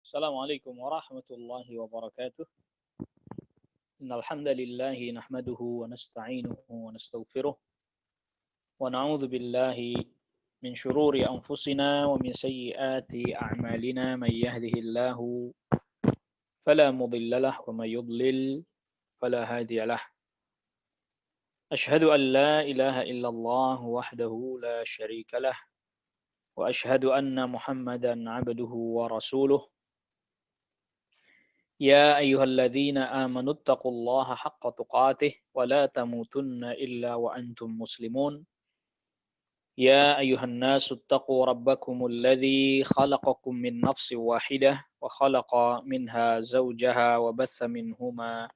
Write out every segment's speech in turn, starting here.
Assalamualaikum warahmatullahi wabarakatuh. Innal hamdalillah nahmaduhu wa nasta'inuhu wa nastaghfiruh wa na'udzu billahi min shururi anfusina wa min sayyiati a'malina may yahdihillahu fala mudilla lahu wa may yudlil fala hadiya lahu. Ashhadu an la ilaha illallah wahdahu la syarika lah wa ashhadu anna Muhammadan 'abduhu wa rasuluh. يا أيها الذين آمنوا اتقوا الله حق تقاته ولا تموتن إلا وأنتم مسلمون يا أيها الناس اتقوا ربكم الذي خلقكم من نفس واحدة وخلق منها زوجها وبث منهما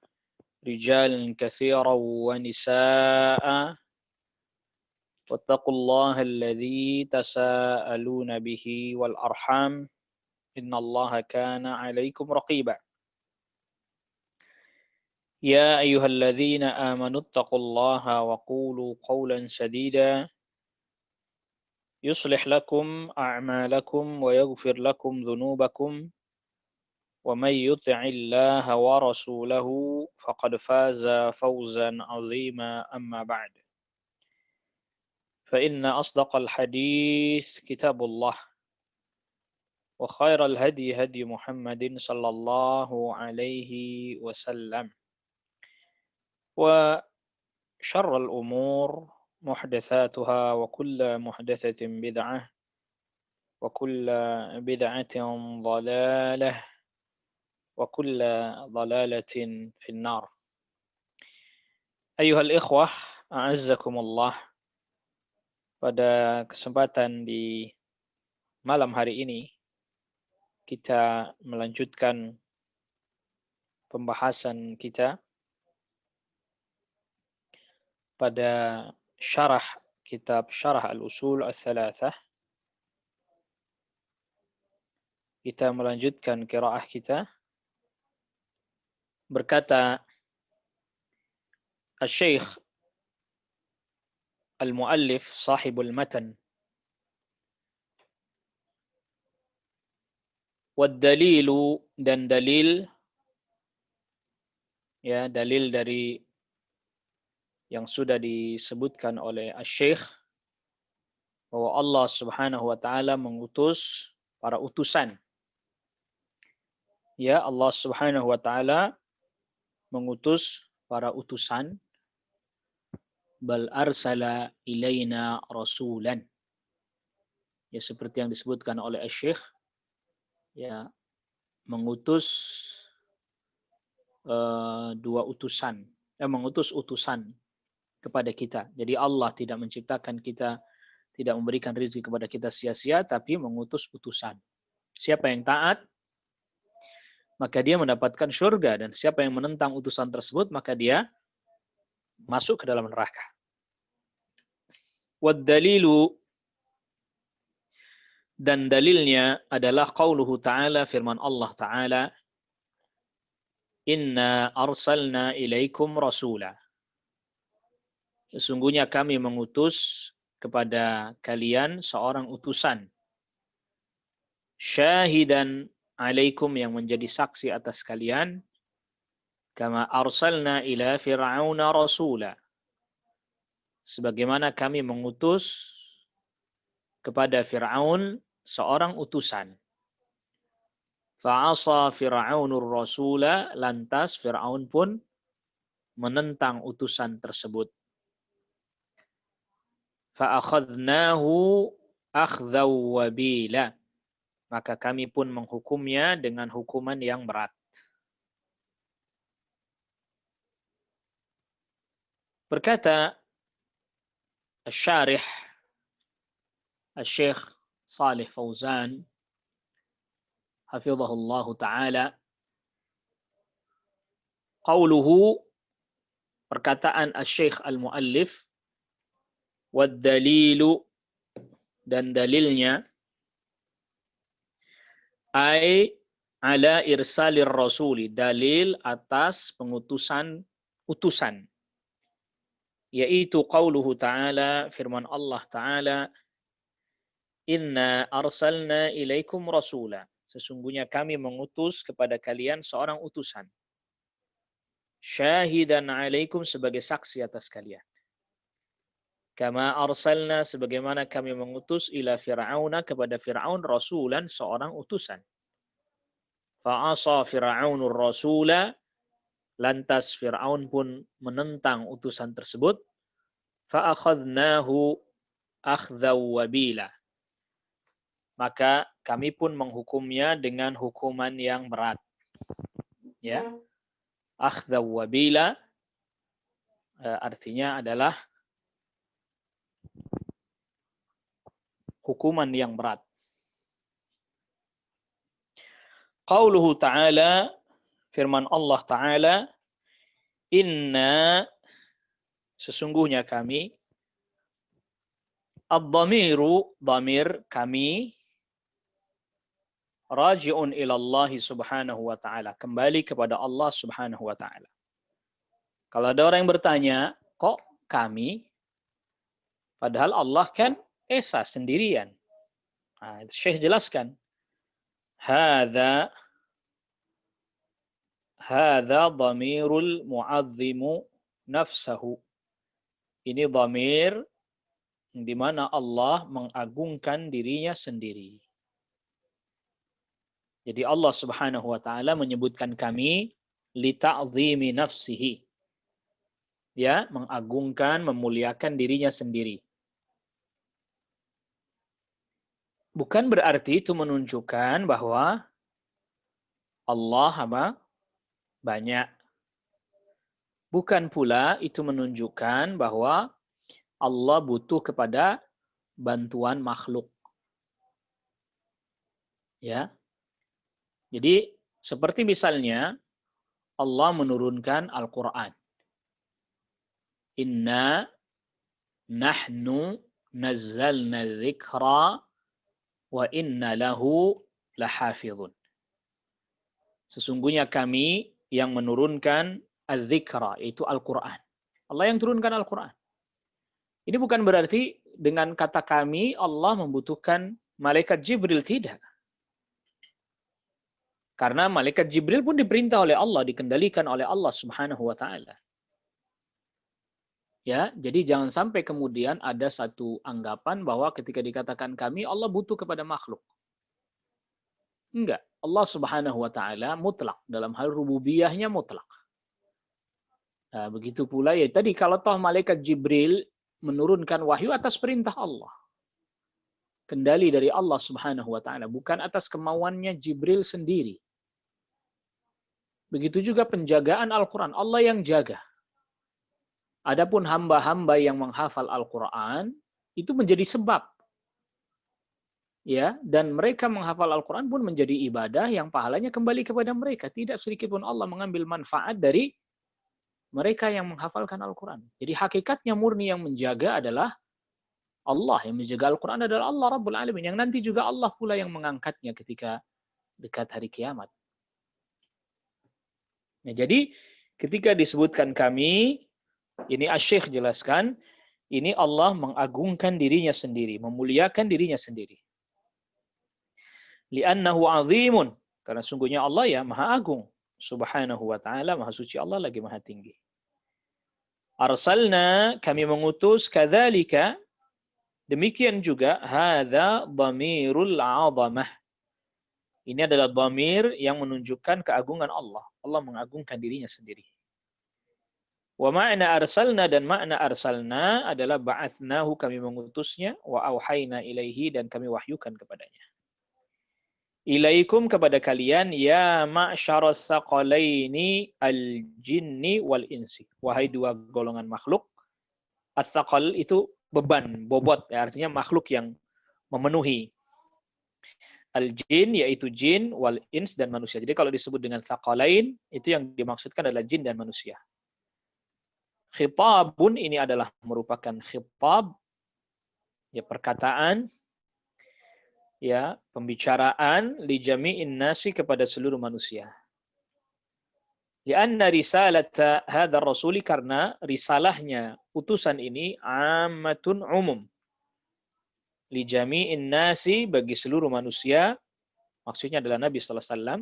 رجالا كثيرا ونساء واتقوا الله الذي تساءلون به والأرحام إن الله كان عليكم رقيبا يا أيها الذين آمنوا اتقوا الله وقولوا قولا سديدا يصلح لكم أعمالكم ويغفر لكم ذنوبكم ومن يطع الله ورسوله فقد فاز فوزا عظيما أما بعد فإن أصدق الحديث كتاب الله وخير الهدي هدي محمد صلى الله عليه وسلم وشر الأمور محدثاتها وكل محدثة بدعة وكل بدعة ضلالة وكل ضلالة في النار. أيها الإخوة أعزكم الله. Pada kesempatan di malam hari ini kita melanjutkan pembahasan kita pada syarah kitab Syarah Al-Usul Ats-Tsalatsah. Kita melanjutkan qiraah kita. Berkata Asy-Syaikh Al-Muallif sahibul matan, wad-dalilu, dan dalil, ya, dalil dari yang sudah disebutkan oleh Asy-Syaikh bahwa Allah Subhanahu wa taala mengutus para utusan. Ya, Allah Subhanahu wa taala mengutus para utusan. Bal arsala ilaina rasulan. Ya, seperti yang disebutkan oleh Asy-Syaikh, ya, mengutus mengutus utusan kepada kita. Jadi Allah tidak menciptakan kita, tidak memberikan rezeki kepada kita sia-sia, tapi mengutus utusan. Siapa yang taat, maka dia mendapatkan surga, dan siapa yang menentang utusan tersebut, maka dia masuk ke dalam neraka. Wad dalilu, dan dalilnya adalah qauluhu ta'ala, firman Allah Ta'ala, inna arsalna ilaikum rasula. Sesungguhnya kami mengutus kepada kalian seorang utusan. Syahidan alaikum, yang menjadi saksi atas kalian. Kama arsalna ila fir'auna rasula. Sebagaimana kami mengutus kepada Fir'aun seorang utusan. Fa'asa fir'aunur rasula, lantas Fir'aun pun menentang utusan tersebut. Fa'akhadnahu akhdaw wabila, maka kami pun menghukumnya dengan hukuman yang berat. Berkata Asy-Syarih Asy-Syaikh Shalih Fauzan hafizahullah taala, qauluhu, perkataan Asy-Syaikh Al-Muallif, wad dalilu, dan dalilnya, ai ala irsalir rasuli, dalil atas pengutusan utusan, yaitu qauluhu ta'ala, firman Allah Ta'ala, inna arsalna ilaikum rasula, Sesungguhnya kami mengutus kepada kalian seorang utusan. Syahidan alaikum, sebagai saksi atas kalian. Kama arsalna, sebagaimana kami mengutus ila Fir'auna, kepada Fir'aun, rasulan, seorang utusan. Fa'asa Fir'aunur rasula, lantas Fir'aun pun menentang utusan tersebut. Fa'akhadnahu akhdhaw wabila, maka kami pun menghukumnya dengan hukuman yang berat. Ya, akhdhaw wabila artinya adalah hukuman yang berat. Qauluhu ta'ala, firman Allah Ta'ala, inna, sesungguhnya kami, ad-dhamiru, dhamir kami, raji'un ilallahi subhanahu wa ta'ala, kembali kepada Allah subhanahu wa ta'ala. Kalau ada orang yang bertanya, kok kami? Padahal Allah kan esa, sendirian. Nah, Syekh jelaskan. Hadza dhamirul mu'azzimu nafsahu. Ini dhamir di mana Allah mengagungkan dirinya sendiri. Jadi Allah Subhanahu wa taala menyebutkan kami li ta'zimi nafsihi. Ya, mengagungkan, memuliakan dirinya sendiri. Bukan berarti itu menunjukkan bahwa Allah banyak. Bukan pula itu menunjukkan bahwa Allah butuh kepada bantuan makhluk. Ya. Jadi seperti misalnya Allah menurunkan Al-Quran. Inna nahnu nazzalna dzikra wa inna lahu lahafizun. Sesungguhnya kami yang menurunkan az-dzikra, yaitu Al-Quran. Allah yang turunkan Al-Quran. Ini bukan berarti dengan kata kami Allah membutuhkan malaikat Jibril, tidak. Karena malaikat Jibril pun diperintah oleh Allah, dikendalikan oleh Allah Subhanahu wa taala. Ya, jadi jangan sampai kemudian ada satu anggapan bahwa ketika dikatakan kami Allah butuh kepada makhluk. Enggak, Allah Subhanahu wa taala mutlak, dalam hal rububiyahnya mutlak. Nah, begitu pula ya tadi kalau toh malaikat Jibril menurunkan wahyu atas perintah Allah. Kendali dari Allah Subhanahu wa taala, bukan atas kemauannya Jibril sendiri. Begitu juga penjagaan Al-Quran, Allah yang jaga. Adapun hamba-hamba yang menghafal Al-Quran, itu menjadi sebab. Ya, dan mereka menghafal Al-Quran pun menjadi ibadah yang pahalanya kembali kepada mereka. Tidak sedikit pun Allah mengambil manfaat dari mereka yang menghafalkan Al-Quran. Jadi hakikatnya murni yang menjaga adalah Allah. Yang menjaga Al-Quran adalah Allah Rabbul Alamin. Yang nanti juga Allah pula yang mengangkatnya ketika dekat hari kiamat. Nah, jadi ketika disebutkan kami, ini Asy-Syaikh jelaskan, ini Allah mengagungkan dirinya sendiri, memuliakan dirinya sendiri. Li'annahu azimun, karena sungguhnya Allah ya maha agung. Subhanahu wa ta'ala, maha suci Allah lagi maha tinggi. Arsalna, kami mengutus, kadzalika, demikian juga, hadza dhamirul 'azamah. Ini adalah dhamir yang menunjukkan keagungan Allah. Allah mengagungkan dirinya sendiri. Wa ma'na arsalna, dan makna arsalna adalah ba'atsnahu, kami mengutusnya, wa auhayna ilaihi, dan kami wahyukan kepadanya. Ilaikum, kepada kalian, ya ma'syaras tsaqalaini al-jinni wal insi. Wahai dua golongan makhluk. As-tsaqal itu beban, bobot, ya, artinya makhluk yang memenuhi. Al-jin yaitu jin, wal ins dan manusia. Jadi kalau disebut dengan tsaqalain, itu yang dimaksudkan adalah jin dan manusia. Khitabun, ini adalah merupakan khitab, ya perkataan, ya pembicaraan, li jami'in nasi, kepada seluruh manusia. Lianna risalata hadzal rasuli, karena risalahnya utusan ini ammatun umum. Li jami'in nasi, bagi seluruh manusia, Maksudnya adalah Nabi sallallahu alaihi wasallam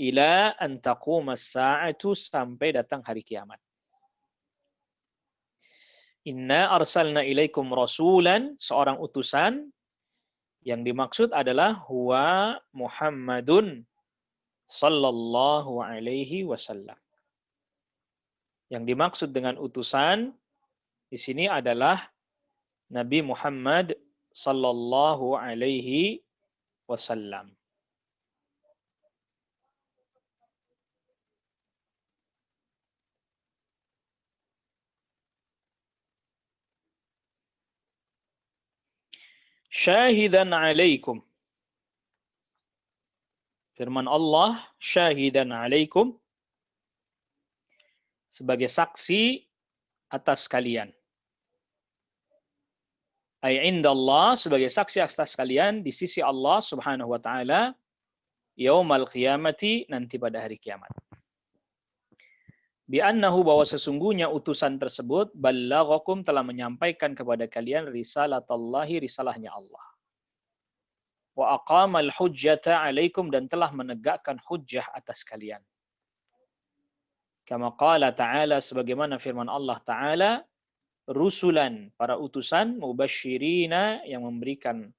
ila an taqumas sa'atu, sampai datang hari kiamat. Inna arsalna ilaikum rasulan, seorang utusan, yang dimaksud adalah huwa Muhammadun sallallahu alaihi wasallam. Yang dimaksud dengan utusan di sini adalah Nabi Muhammad sallallahu alaihi wasallam. Syahidan alaikum. Firman Allah, syahidan alaikum, sebagai saksi atas kalian. Ay indallah, sebagai saksi atas kalian di sisi Allah Subhanahu wa taala yaumal qiyamati, nanti pada hari kiamat. Bi annahu, bahwa sesungguhnya utusan tersebut ballaghakum, telah menyampaikan kepada kalian risalatallahi, risalahnya Allah. Wa aqamal hujjata alaikum, dan telah menegakkan hujjah atas kalian. Kama qala ta'ala, sebagaimana firman Allah Ta'ala, rusulan, para utusan, mubasyirina, yang memberikan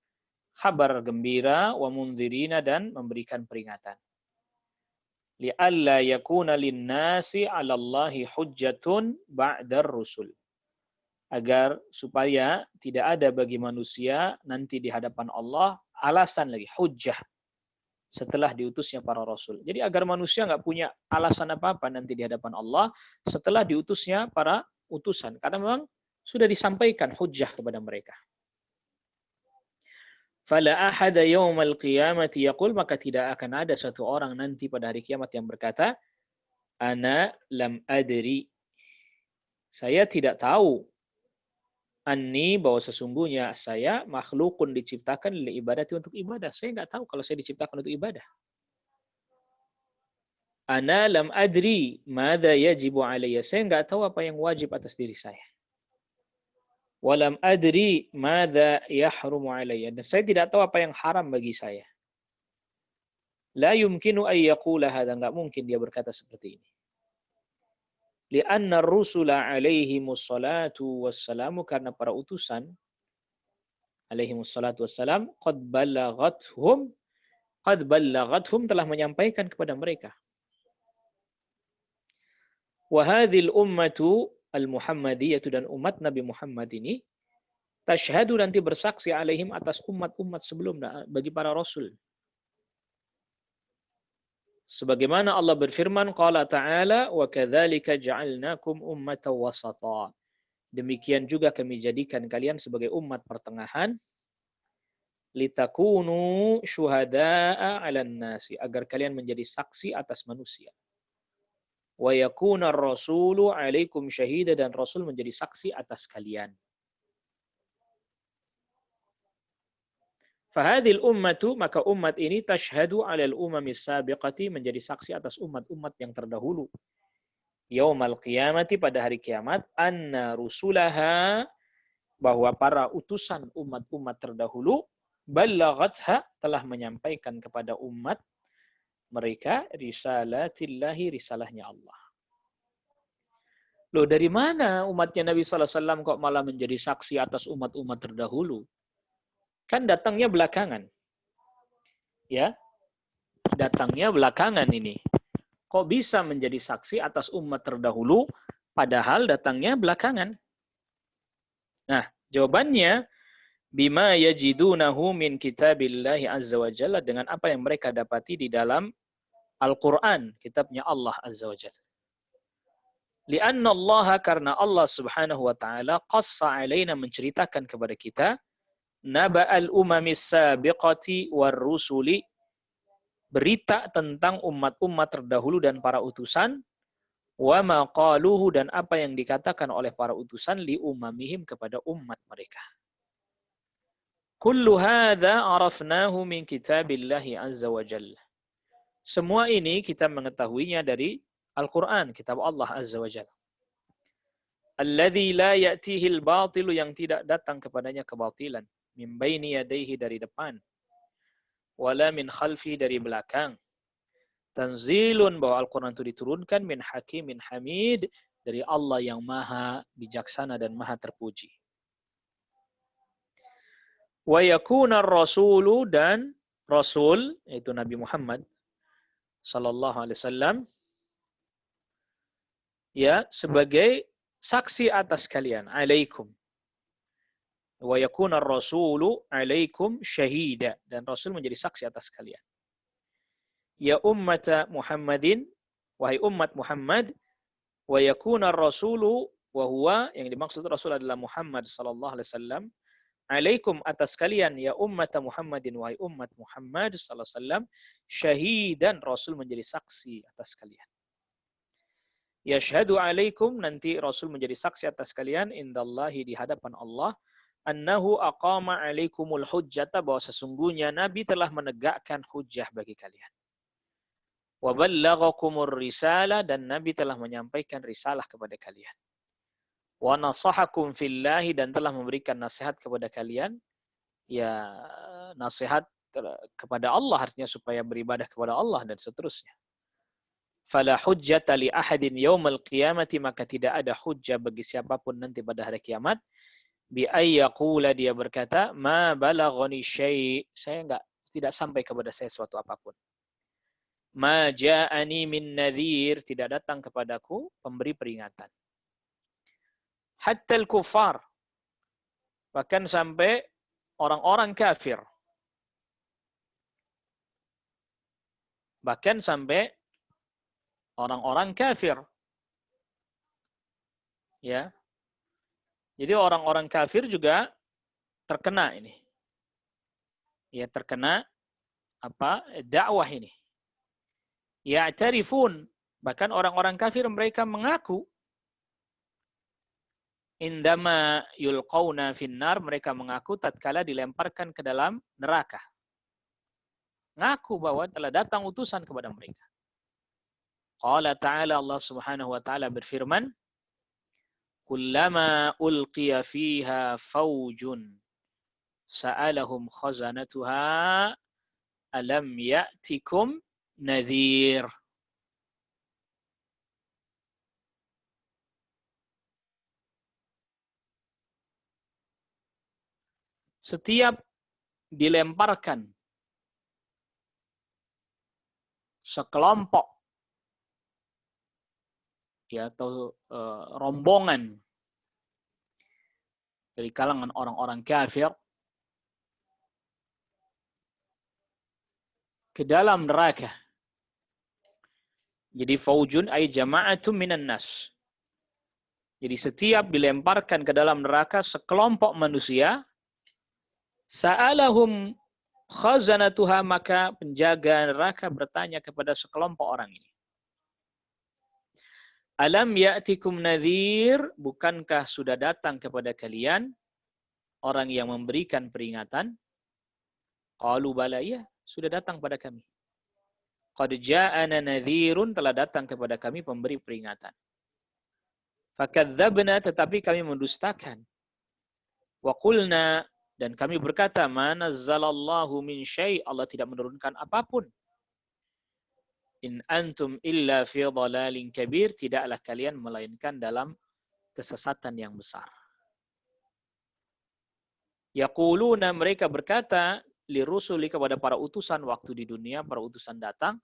kabar gembira, wa mundzirina, dan memberikan peringatan. Li'alla yakuna linnasi 'ala Allahi hujjatun ba'dar rusul. Agar supaya tidak ada bagi manusia nanti di hadapan Allah alasan lagi, hujjah, setelah diutusnya para rasul. Jadi agar manusia nggak punya alasan apa-apa nanti di hadapan Allah setelah diutusnya para utusan. Karena memang sudah disampaikan hujjah kepada mereka. Fala ahada yaumal qiyamati yaqul, maka tidak akan ada satu orang nanti pada hari kiamat yang berkata, ana lam adri, saya tidak tahu, anni, bahwa sesungguhnya saya makhlukun, diciptakan lil ibadati, untuk ibadah. Saya nggak tahu kalau saya diciptakan untuk ibadah. Ana lam adri madza yajibu alayya, saya nggak tahu apa yang wajib atas diri saya. Walam adri madza yahrumu alayya, dan saya tidak tahu apa yang haram bagi saya. La yumkinu ay yaqula hadza, enggak mungkin dia berkata seperti ini. Li'anna ar-rusula alaihimus salatu wassalamu, karena para utusan alaihimus salatu wassalam qad ballagathum, telah menyampaikan kepada mereka. Wa hadhil ummatu al-Muhammadiyah, dan umat Nabi Muhammad ini, tashhadu, nanti bersaksi, alaihim, atas umat-umat sebelum bagi para rasul. Sebagaimana Allah berfirman, qala ta'ala, wa kadzalika ja'alnakum ummatan wasata. Demikian juga kami jadikan kalian sebagai umat pertengahan, litakunu syuhada'a 'alan nasi, agar kalian menjadi saksi atas manusia. Wa yakuna ar-rasulu 'alaikum syahida, dan rasul menjadi saksi atas kalian. Fahadil ummatu, maka umat ini, tashhadu 'alal umamis sabiqati, menjadi saksi atas umat-umat yang terdahulu. Yaumal qiyamati, pada hari kiamat, anna rusulaha, bahwa para utusan umat-umat terdahulu, ballaghatha, telah menyampaikan kepada umat mereka risalatillahi, risalahnya Allah. Loh, dari mana umatnya Nabi sallallahu alaihi wasallam kok malah menjadi saksi atas umat-umat terdahulu? Kan datangnya belakangan. Ya. Datangnya belakangan ini. Kok bisa menjadi saksi atas umat terdahulu padahal datangnya belakangan? Nah, jawabannya, bima yajidunahu min kitabillahi azza wa jalla, dengan apa yang mereka dapati di dalam Al-Quran, kitabnya Allah azza wa jalla. Lianna Allah, karena Allah subhanahu wa ta'ala, qassa alaina, menceritakan kepada kita, naba'al umamis sabiqati war rusuli, berita tentang umat-umat terdahulu dan para utusan, wa ma qaluhu, dan apa yang dikatakan oleh para utusan, li umamihim, kepada umat mereka. Kullu hadza arafnahu min kitabillahi azza wa jalla. Semua ini kita mengetahuinya dari Al-Quran, kitab Allah azza wa jalla. Alladzi la ya'tihi al-batilu, yang tidak datang kepadanya kebatilan, min baini yadayhi, dari depan, wala min khalfi dari belakang. Tanzilun bahwa Al-Quran itu diturunkan min hakimin hamid dari Allah yang maha bijaksana dan maha terpuji. Wa yakuna rasulu dan Rasul, yaitu Nabi Muhammad sallallahu alaihi wasallam, ya, sebagai saksi atas kalian, alaikum. Wa yakuna rasulu alaikum syahida, dan Rasul menjadi saksi atas kalian. Ya ummata Muhammadin, wahai umat Muhammad, wa yakuna rasulu, wa huwa, yang dimaksud Rasul adalah Muhammad sallallahu alaihi wasallam, alaikum atas kalian, ya ummata Muhammadin, wahai umat Muhammad sallallahu alaihi wasallam, syahidan, Rasul menjadi saksi atas kalian. Yashhadu alaikum, nanti Rasul menjadi saksi atas kalian, indallahi, di hadapan Allah, annahu aqama alaikumul hujjata, bahwa sesungguhnya Nabi telah menegakkan hujjah bagi kalian. Wa ballaghakumur risalah, dan Nabi telah menyampaikan risalah kepada kalian. Wa nasahakum fillahi, dan telah memberikan nasihat kepada kalian, ya, nasihat kepada Allah, artinya supaya beribadah kepada Allah dan seterusnya. Fala hujjata li ahadin yaumal qiyamati, maka tidak ada hujjah bagi siapapun nanti pada hari kiamat, bi ayyaqula, dia berkata, ma balaghani syai', saya tidak sampai kepada saya suatu apapun. Ma ja'ani min nadhir, tidak datang kepadaku pemberi peringatan. Hatta al-kuffar, bahkan sampai orang-orang kafir. Bahkan sampai orang-orang kafir. Ya. Jadi orang-orang kafir juga terkena ini. Ya, terkena apa? Dakwah ini. Ya'tarifun, bahkan orang-orang kafir mereka mengaku, indama yulqauna finnar, mereka mengaku tatkala dilemparkan ke dalam neraka. Ngaku bahwa telah datang utusan kepada mereka. Qala ta'ala, Allah Subhanahu wa taala berfirman, kullama ulqiya fiha faujun sa'alahum khazanatuha alam ya'tikum nadhir. Setiap dilemparkan sekelompok, ya, atau rombongan dari kalangan orang-orang kafir ke dalam neraka. Jadi faujun ay jama'atun minan nas. Jadi setiap dilemparkan ke dalam neraka sekelompok manusia, sa'alahum khazanatuha, maka penjaga neraka bertanya kepada sekelompok orang ini. Alam ya'tikum nadhir, bukankah sudah datang kepada kalian orang yang memberikan peringatan? Qalu bala, ya, sudah datang pada kami. Qad ja'ana nadhirun, telah datang kepada kami pemberi peringatan. Fakadzabna, tetapi kami mendustakan. Wa qulna, dan kami berkata, ma nazzalallahu min syai', Allah tidak menurunkan apapun. In antum illa fi dhalalin kabir, tidaklah kalian melainkan dalam kesesatan yang besar. Yaquluna, mereka berkata, lirusuli, kepada para utusan waktu di dunia, para utusan datang,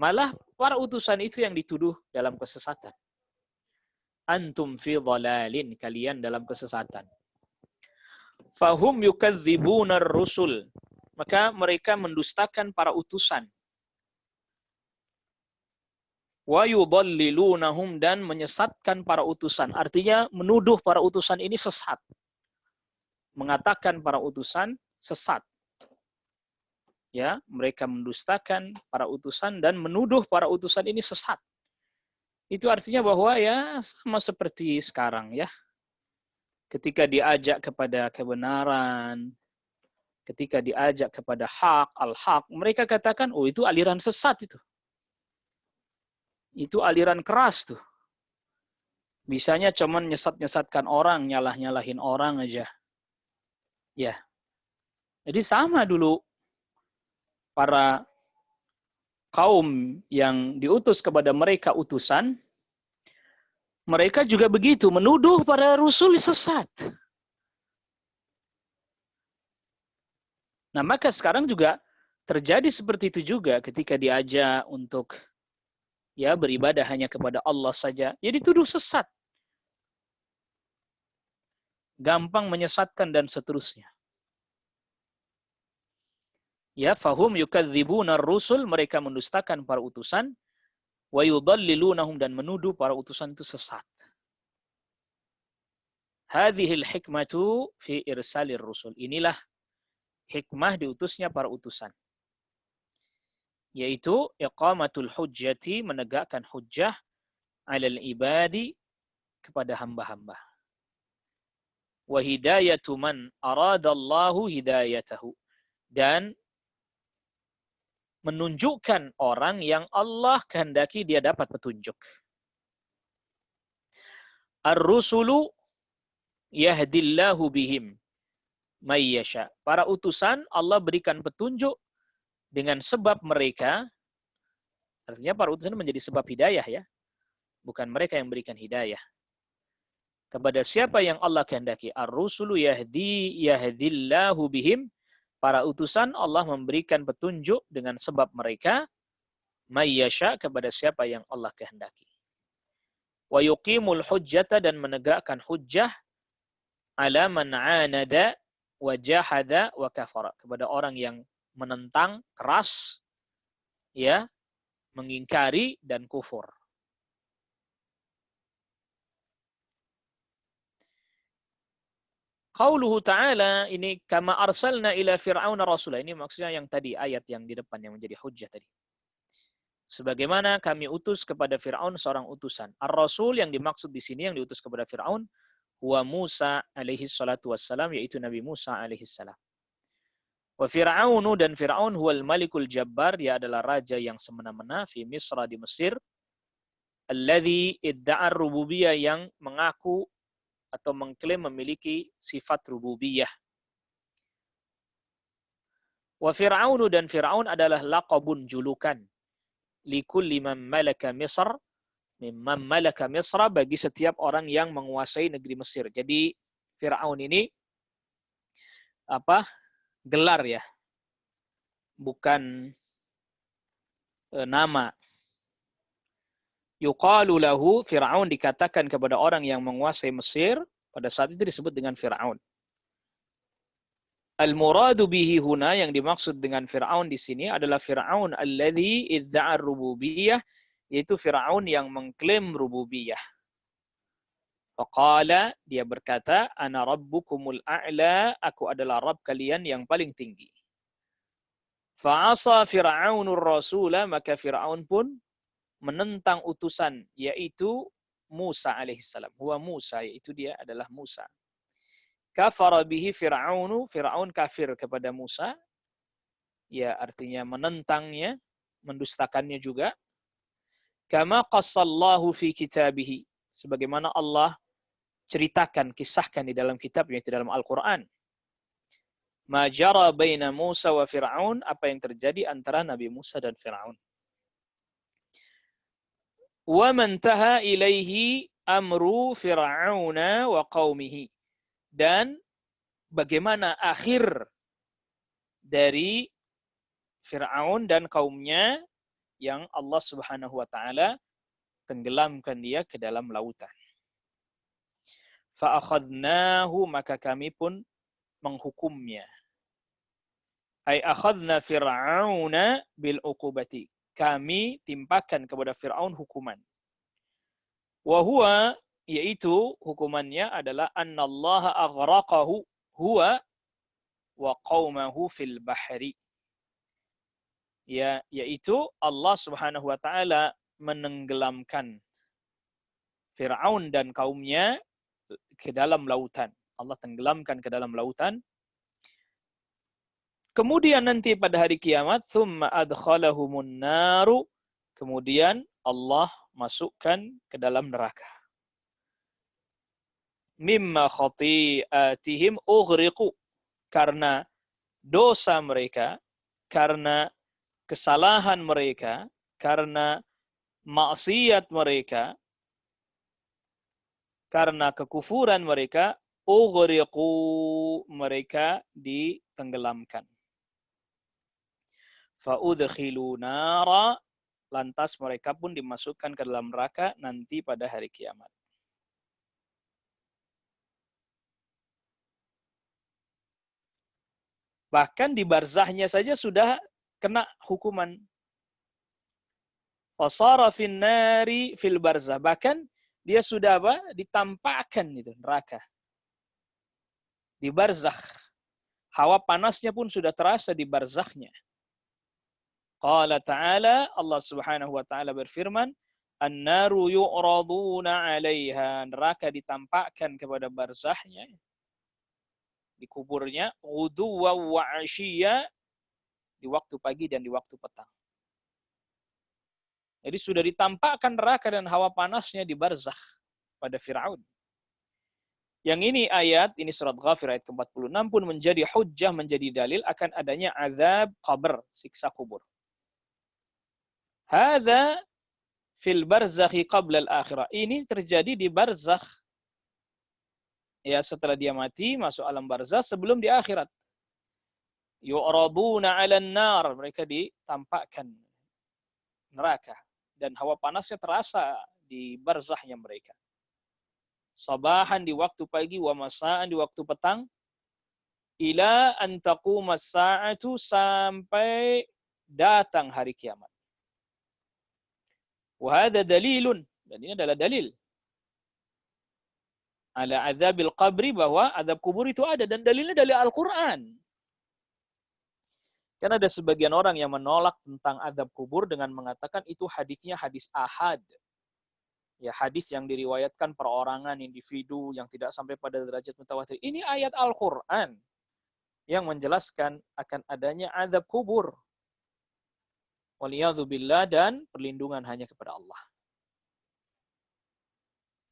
malah para utusan itu yang dituduh dalam kesesatan. Antum fi dhalalin, kalian dalam kesesatan. Fahum yukadzibuna ar-rusul, maka mereka mendustakan para utusan. Wa yudallilunahum, dan menyesatkan para utusan. Artinya menuduh para utusan ini sesat. Mengatakan para utusan sesat. Ya, mereka mendustakan para utusan dan menuduh para utusan ini sesat. Itu artinya bahwa ya sama seperti sekarang ya. Ketika diajak kepada kebenaran, ketika diajak kepada hak, al-haq, mereka katakan, oh itu aliran sesat itu. Itu aliran keras tuh. Bisanya cuman nyesat-nyesatkan orang, nyalah-nyalahin orang aja. Ya. Jadi sama dulu. para kaum yang diutus kepada mereka utusan, mereka juga begitu, menuduh para rasul sesat. Nah, maka sekarang juga terjadi seperti itu juga ketika diajak untuk ya beribadah hanya kepada Allah saja, ya dituduh sesat. Gampang menyesatkan dan seterusnya. Ya, fahum yukadzibuna ar-rusul, mereka mendustakan para utusan, wa yudallilunahum, dan menuduh para utusan itu sesat. Hadhil hikmatu fi irsalir rusul. Inilah hikmah diutusnya para utusan. Yaitu iqamatul hujjati, menegakkan hujjah alal ibadi, kepada hamba-hamba. Wa hidayatu man aradallahu hidayatahu, dan menunjukkan orang yang Allah kehendaki dia dapat petunjuk. Ar-rusulu yahdillahu bihim may yasha. Para utusan Allah berikan petunjuk dengan sebab mereka, artinya para utusan menjadi sebab hidayah ya. Bukan mereka yang berikan hidayah. Kepada siapa yang Allah kehendaki. Ar-rusulu yahdillahu bihim. Para utusan Allah memberikan petunjuk dengan sebab mereka, may yasha, kepada siapa yang Allah kehendaki. Wa yuqimul hujjata, dan menegakkan hujjah ala man anada wa jahada wa kafara, kepada orang yang menentang keras, ya, mengingkari dan kufur. Qauluhu ta'ala, ini kama arsalna ila fir'auna rasula. Ini maksudnya yang tadi, ayat yang di depan yang menjadi hujjah tadi. Sebagaimana kami utus kepada Fir'aun seorang utusan. Ar-rasul yang dimaksud di sini, yang diutus kepada Fir'aun, huwa Musa alaihi salatu wassalam, yaitu Nabi Musa alaihi salam. Wa Fir'aunu, dan Fir'aun, huwal malikul jabbar, dia adalah raja yang semena-mena, fi Misra, di Mesir, alladhi idda'ar rububiyah, yang mengaku atau mengklaim memiliki sifat rububiyah. Wa Fir'aunu, dan Fir'aun adalah laqabun, julukan, likulli man malaka Misr, mimman malaka Misra, bagi setiap orang yang menguasai negeri Mesir. Jadi Fir'aun ini apa? Gelar ya. Bukan nama. Yuqalu lahu, Fir'aun dikatakan kepada orang yang menguasai Mesir, pada saat itu disebut dengan Fir'aun. Al-muradu bihi huna, yang dimaksud dengan Fir'aun di sini adalah Fir'aun alladhi idda'ar rububiyah, yaitu Fir'aun yang mengklaim rububiyah. Faqala, dia berkata, ana rabbukumul a'la, aku adalah Rabb kalian yang paling tinggi. Fa'asa Fir'aunur rasula, maka Fir'aun pun menentang utusan, yaitu Musa alaihissalam. Huwa Musa, yaitu dia adalah Musa. Kafara bihi Fir'aunu, Fir'aun kafir kepada Musa. Ya, artinya menentangnya, mendustakannya juga. Kama qassallahu fi kitabihi, sebagaimana Allah ceritakan, kisahkan di dalam kitabnya, yaitu dalam Al-Quran. Ma jara baina Musa wa Fir'aun, apa yang terjadi antara Nabi Musa dan Fir'aun. Wa mantaha ilaihi amru Fir'auna wa qaumihi, dan bagaimana akhir dari Fir'aun dan kaumnya yang Allah Subhanahu wa taala tenggelamkan dia ke dalam lautan. Fa akhadnahu, maka kami pun menghukumnya. Ai akhadna Fir'auna bil uqubati, kami timpakan kepada Fir'aun hukuman. Wa huwa, yaitu hukumannya adalah annallaha aghraqahu huwa wa qaumahu fil bahri. Ya, yaitu Allah Subhanahu wa taala menenggelamkan Fir'aun dan kaumnya ke dalam lautan. Allah tenggelamkan ke dalam lautan. Kemudian nanti pada hari kiamat, thumma adkhalahumun naru, kemudian Allah masukkan ke dalam neraka. Mimma khati'atihim ughriqu, karena dosa mereka, karena kesalahan mereka, karena maksiat mereka, karena kekufuran mereka, ughriqu, mereka ditenggelamkan. Fa'udkhilu nara, lantas mereka pun dimasukkan ke dalam neraka nanti pada hari kiamat. Bahkan di barzahnya saja sudah kena hukuman. Fasara fin nari fil barzah. Bahkan dia sudah apa? Ditampakkan itu neraka. Di barzah. Hawa panasnya pun sudah terasa di barzahnya. Qala ta'ala, Allah Subhanahu wa taala berfirman, "An-naru yu'raduna 'alaiha." Neraka ditampakkan kepada barzahnya, di kuburnya, ghuduwa wa 'ashiyya, di waktu pagi dan di waktu petang. Jadi sudah ditampakkan neraka dan hawa panasnya di barzakh pada Fir'aun. Yang ini ayat, ini surat Ghafir ayat ke-46 pun menjadi hujjah, menjadi dalil akan adanya azab qabr, siksa kubur. Hadza fil barzakhi qabla al-akhirah. Ini terjadi di barzakh. Ya, setelah dia mati, masuk alam barzakh sebelum di akhirat. Yu'raduna 'alan nar, mereka ditampakkan neraka dan hawa panasnya terasa di barzahnya mereka. Sabahan di waktu pagi, wa masaan di waktu petang, ila an taqumas sa'atu, sampai datang hari kiamat. Wa hadza dalilun, dan ini adalah dalil ala adzabil qabri, bahwa azab kubur itu ada, dan dalilnya dari Al-Qur'an. Kan ada sebagian orang yang menolak tentang azab kubur dengan mengatakan itu hadisnya hadis ahad. Ya, hadis yang diriwayatkan perorangan, individu yang tidak sampai pada derajat mutawatir. Ini ayat Al-Qur'an yang menjelaskan akan adanya azab kubur. Waliyadzubillah, dan perlindungan hanya kepada Allah.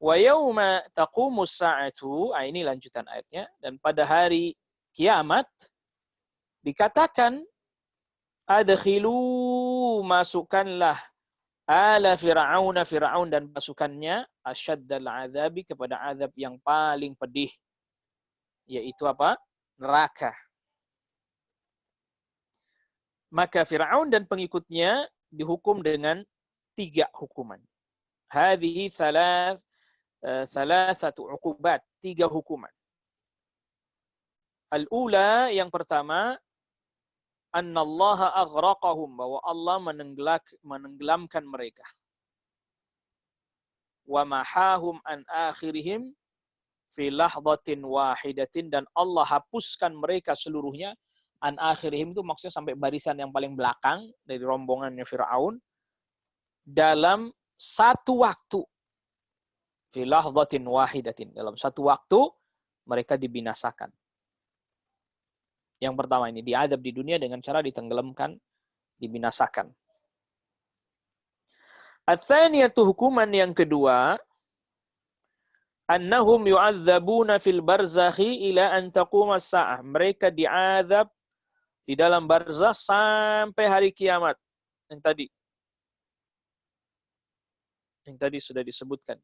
Wa yauma taqumus sa'atu, ini lanjutan ayatnya, dan pada hari kiamat dikatakan, adkhilu, masukkanlah, ala fir'auna, Fir'aun dan pasukannya, asyaddal azabi, kepada azab yang paling pedih, yaitu apa? Neraka. Maka Fir'aun dan pengikutnya dihukum dengan 3 hukuman. Hadhihi thalathatu uqubat, 3 hukuman. Al-ula, yang pertama, annallaha aghraqahum, bahwa Allah menenggelamkan mereka. Wa mahahum an akhirihim fi lahdhatin wahidatin, dan Allah hapuskan mereka seluruhnya. An akhirihim itu maksudnya sampai barisan yang paling belakang dari rombongannya Fir'aun, dalam satu waktu. Fi lahdhatin wahidatin, dalam satu waktu mereka dibinasakan. Yang pertama ini, diadab di dunia dengan cara ditenggelamkan, dibinasakan. Ats-tsaniyatu, hukuman yang kedua, annahum yu'adzabuna fil barzakhi ila an taqumas sa'ah. Mereka diazab di dalam barzakh sampai hari kiamat. Yang tadi sudah disebutkan.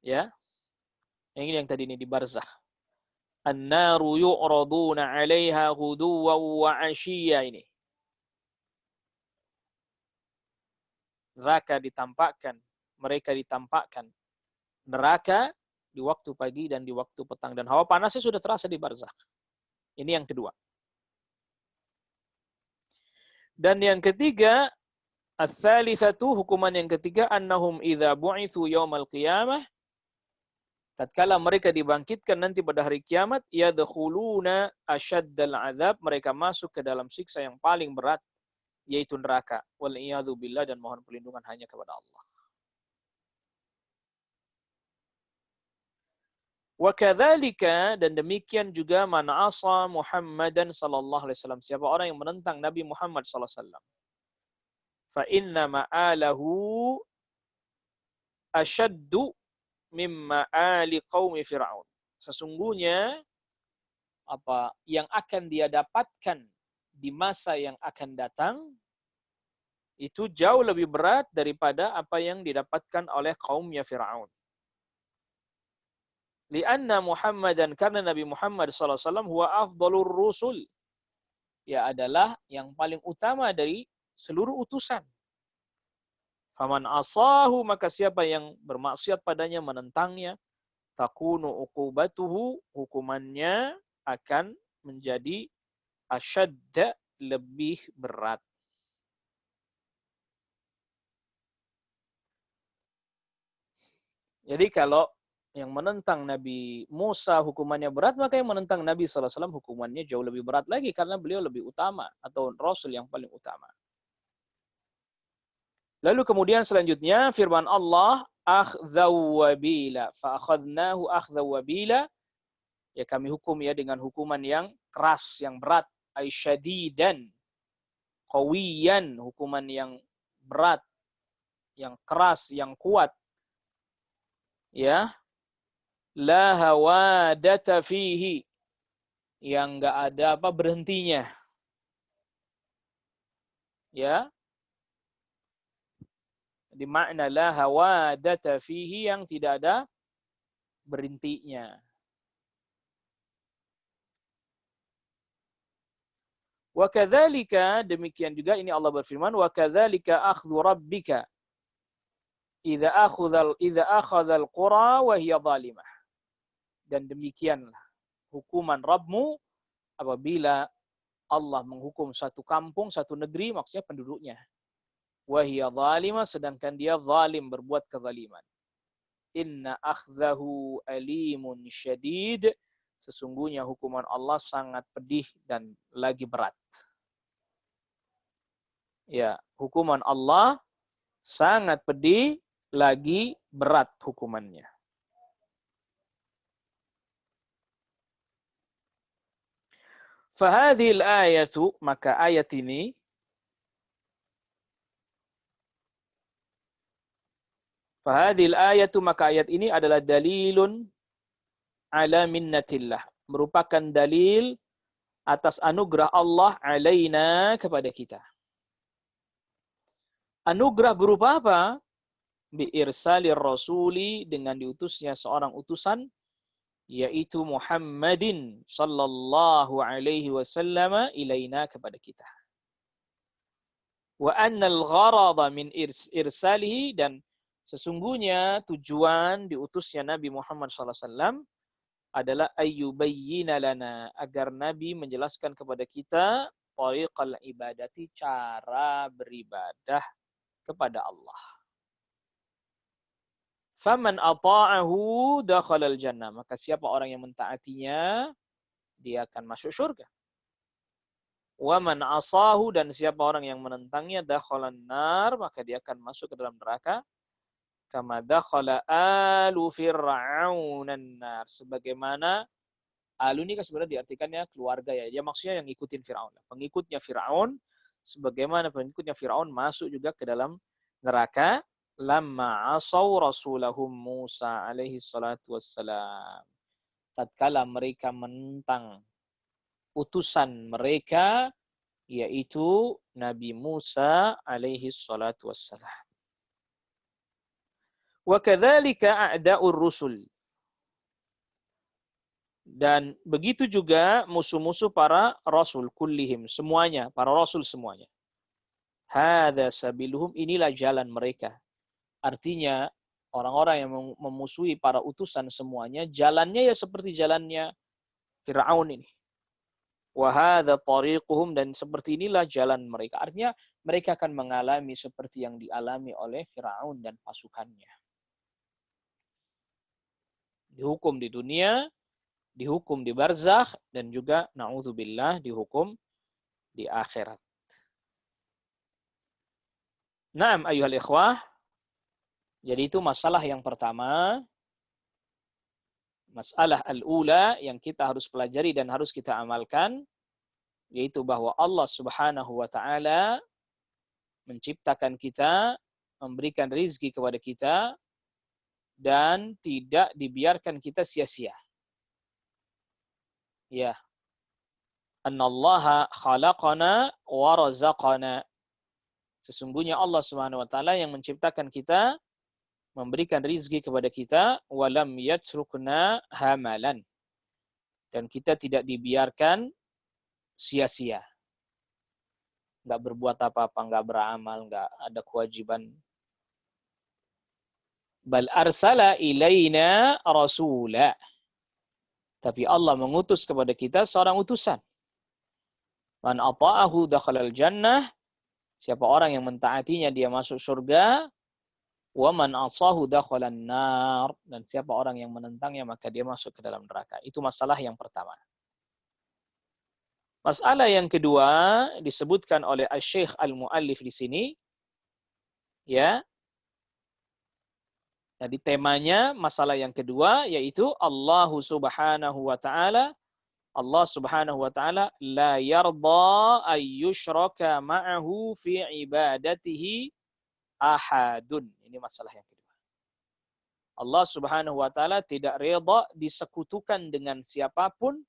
Ya. Yang ini yang tadi ini di barzakh. An-naru yu'raduna 'alaiha ghuduwan wa 'ashiyya, ini. Neraka ditampakkan, mereka ditampakkan neraka di waktu pagi dan di waktu petang, dan hawa panasnya sudah terasa di barzakh. Ini yang kedua. Dan yang ketiga, ats-tsalitsatu, hukuman yang ketiga, annahum idza bu'itsu yaumal qiyamah, tatkala mereka dibangkitkan nanti pada hari kiamat, yadkhuluna asyaddal azab, mereka masuk ke dalam siksa yang paling berat, yaitu neraka. Wal iyadzu billah, dan mohon perlindungan hanya kepada Allah. Wa kadzalika, dan demikian juga, man asa Muhammadan sallallahu alaihi wasallam, siapa orang yang menentang Nabi Muhammad sallallahu alaihi wasallam, fa inna ma'alahu asyaddu mimma ali qaumi Fir'aun. Sesungguhnya apa yang akan dia dapatkan di masa yang akan datang itu jauh lebih berat daripada apa yang didapatkan oleh kaumnya Fir'aun. Lianna Muhammadan, karena Nabi Muhammad SAW huwa afdalur rusul. Ya adalah yang paling utama dari seluruh utusan. Faman asahu, maka siapa yang bermaksiat padanya, menentangnya, takunu uqubatuhu, hukumannya akan menjadi asyadda, lebih berat. Jadi kalau yang menentang Nabi Musa hukumannya berat, maka yang menentang Nabi SAW hukumannya jauh lebih berat lagi, karena beliau lebih utama, atau Rasul yang paling utama. Lalu kemudian selanjutnya firman Allah, akhdhaw wabila, fa'akhadnahu akhdhaw wabila, ya kami hukum ya dengan hukuman yang keras, yang berat, ay syadidan, qawiyan, hukuman yang berat, yang keras, yang kuat. Ya, la hawadata fihi, yang enggak ada apa berhentinya. Ya, di makna la hawadata fihi, yang tidak ada berhentinya. Wa kadzalika, demikian juga ini Allah berfirman, wa kadzalika akhdhu rabbika idza akhadhal qura wa hiya zalimah. Dan demikianlah hukuman Rabbmu apabila Allah menghukum satu kampung, satu negeri, maksudnya penduduknya. Wa hiya zalimah, sedangkan dia zalim, berbuat kezaliman. Inna akhdahu alimun syadid, sesungguhnya hukuman Allah sangat pedih dan lagi berat. Ya, hukuman Allah sangat pedih, lagi berat hukumannya. Fahadhil ayatu, maka ayat ini, fahadhil ayatu, maka ayat ini adalah dalilun ala minnatillah, merupakan dalil atas anugerah Allah alaina, kepada kita. Anugerah berupa apa? Biirsalir rasuli, dengan diutusnya seorang utusan, yaitu Muhammadin sallallahu alaihi wasallam ilaina, kepada kita. Wa annal gharada min irsalihi, dan sesungguhnya tujuan diutusnya Nabi Muhammad sallallahu alaihi wasallam adalah ayyubayyina lana, agar Nabi menjelaskan kepada kita tariqal ibadati, cara beribadah kepada Allah. Faman ata'ahu dakhalal jannah, maka siapa orang yang mentaatinya, dia akan masuk surga. Wa man asahu, dan siapa orang yang menentangnya, dakhalan nar, maka dia akan masuk ke dalam neraka. Kama dakhala alu fir'aunan nar, sebagaimana alu ini kan sebenarnya diartikannya keluarga ya. Dia maksudnya yang ngikutin Firaun. Pengikutnya Firaun, sebagaimana pengikutnya Firaun masuk juga ke dalam neraka. Lamma asaw rasulahum Musa alaihi salatu wassalam, tatkala mereka menentang utusan mereka, yaitu Nabi Musa alaihi salatu wassalam. Wa kadzalika a'da'ur rusul, dan begitu juga musuh-musuh para rasul kullihim, semuanya, para rasul semuanya. Hadza sabiluhum, inilah jalan mereka. Artinya orang-orang yang memusuhi para utusan semuanya, jalannya ya seperti jalannya Fir'aun ini. Wa hadza tariquhum, dan seperti inilah jalan mereka. Artinya mereka akan mengalami seperti yang dialami oleh Fir'aun dan pasukannya. Dihukum di dunia, dihukum di barzakh, dan juga na'udzubillah dihukum di akhirat. Naam ayyuhal ikhwah. Jadi itu masalah yang pertama. Masalah al-ula yang kita harus pelajari dan harus kita amalkan, yaitu bahwa Allah Subhanahu wa taala menciptakan kita, memberikan rizki kepada kita, dan tidak dibiarkan kita sia-sia. Ya. Annallaha khalaqana wa razaqana. Sesungguhnya Allah Subhanahu wa taala yang menciptakan kita, memberikan rizki kepada kita, walam yatrukna hamalan. Dan kita tidak dibiarkan sia-sia. Nggak berbuat apa-apa, nggak beramal, nggak ada kewajiban. Bal arsala ilaina rasula. Tapi Allah mengutus kepada kita seorang utusan. Man ata'ahu dakhalal jannah. Siapa orang yang mentaatinya dia masuk surga. Wa man asahu dakhalan nar. Dan siapa orang yang menentangnya maka dia masuk ke dalam neraka. Itu masalah yang pertama. Masalah yang kedua disebutkan oleh Asy-Syaikh Al-Muallif di sini, ya. Jadi temanya masalah yang kedua yaitu Allah Subhanahu wa taala la yarda ayyushraka ma'ahu fi ibadatihi ahadun. Ini masalah yang kedua. Allah Subhanahu wa taala tidak reda disekutukan dengan siapapun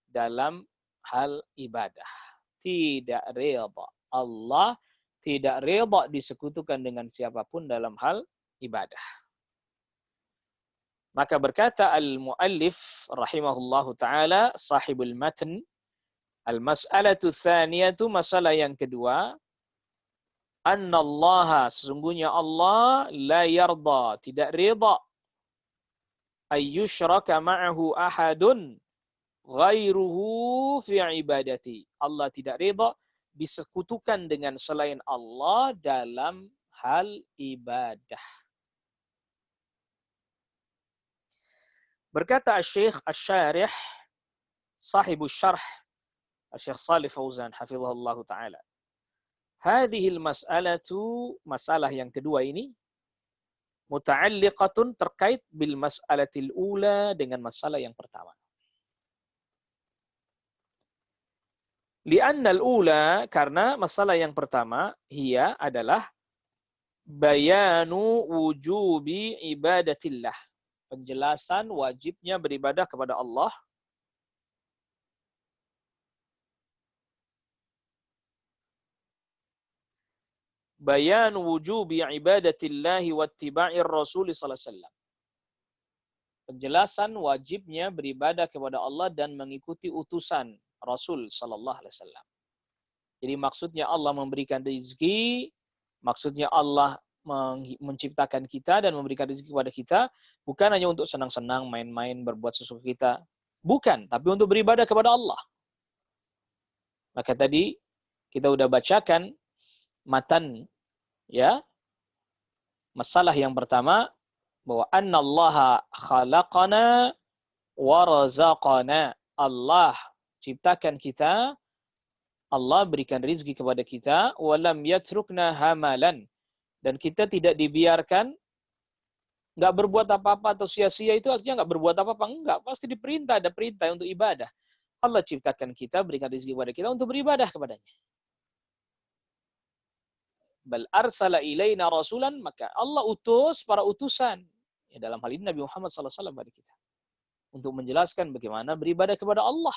dalam hal ibadah. Tidak reda. Allah tidak reda disekutukan dengan siapapun dalam hal ibadah. Maka berkata al-muallif rahimahullahu taala sahibul matn, al-mas'alatu tsaniyatu, masalah yang kedua, annallaha, sesungguhnya Allah, la yarda, tidak rida, ayyushraka ma'ahu ahadun ghairuhu fi ibadati. Allah tidak rida disekutukan dengan selain Allah dalam hal ibadah. Berkata Syekh Asy-Syarih sahibus syarh Syekh Shalih Fauzan hafizahullah taala, hadhil mas'alatu, masalah yang kedua ini, muta'alliqatun, terkait bil mas'alatil ula, dengan masalah yang pertama. Li'annal ula, karena masalah yang pertama, hiya adalah bayanu wujubi ibadatillah, penjelasan wajibnya beribadah kepada Allah. Bayan wujubi ibadatillahi wattiba'ir rasul sallallahu alaihi wasallam. Penjelasan wajibnya beribadah kepada Allah dan mengikuti utusan Rasul sallallahu alaihi wasallam. Jadi maksudnya Allah memberikan rezeki, maksudnya Allah menciptakan kita dan memberikan rezeki kepada kita, bukan hanya untuk senang-senang, main-main, berbuat sesuka kita. Bukan, tapi untuk beribadah kepada Allah. Maka tadi kita udah bacakan matan, ya. Masalah yang pertama, bahwa annallaha khalaqana wa razaqana. Allah ciptakan kita, Allah berikan rezeki kepada kita, walam yatrukna hamalan. Dan kita tidak dibiarkan nggak berbuat apa-apa atau sia-sia. Itu artinya nggak berbuat apa-apa. Enggak, pasti diperintah, ada perintah untuk ibadah. Allah ciptakan kita, berikan rezeki kepada kita untuk beribadah kepadanya. Bal arsala ilaina rasulan, maka Allah utus para utusan. Ya, dalam hal ini Nabi Muhammad SAW kepada kita. Untuk menjelaskan bagaimana beribadah kepada Allah.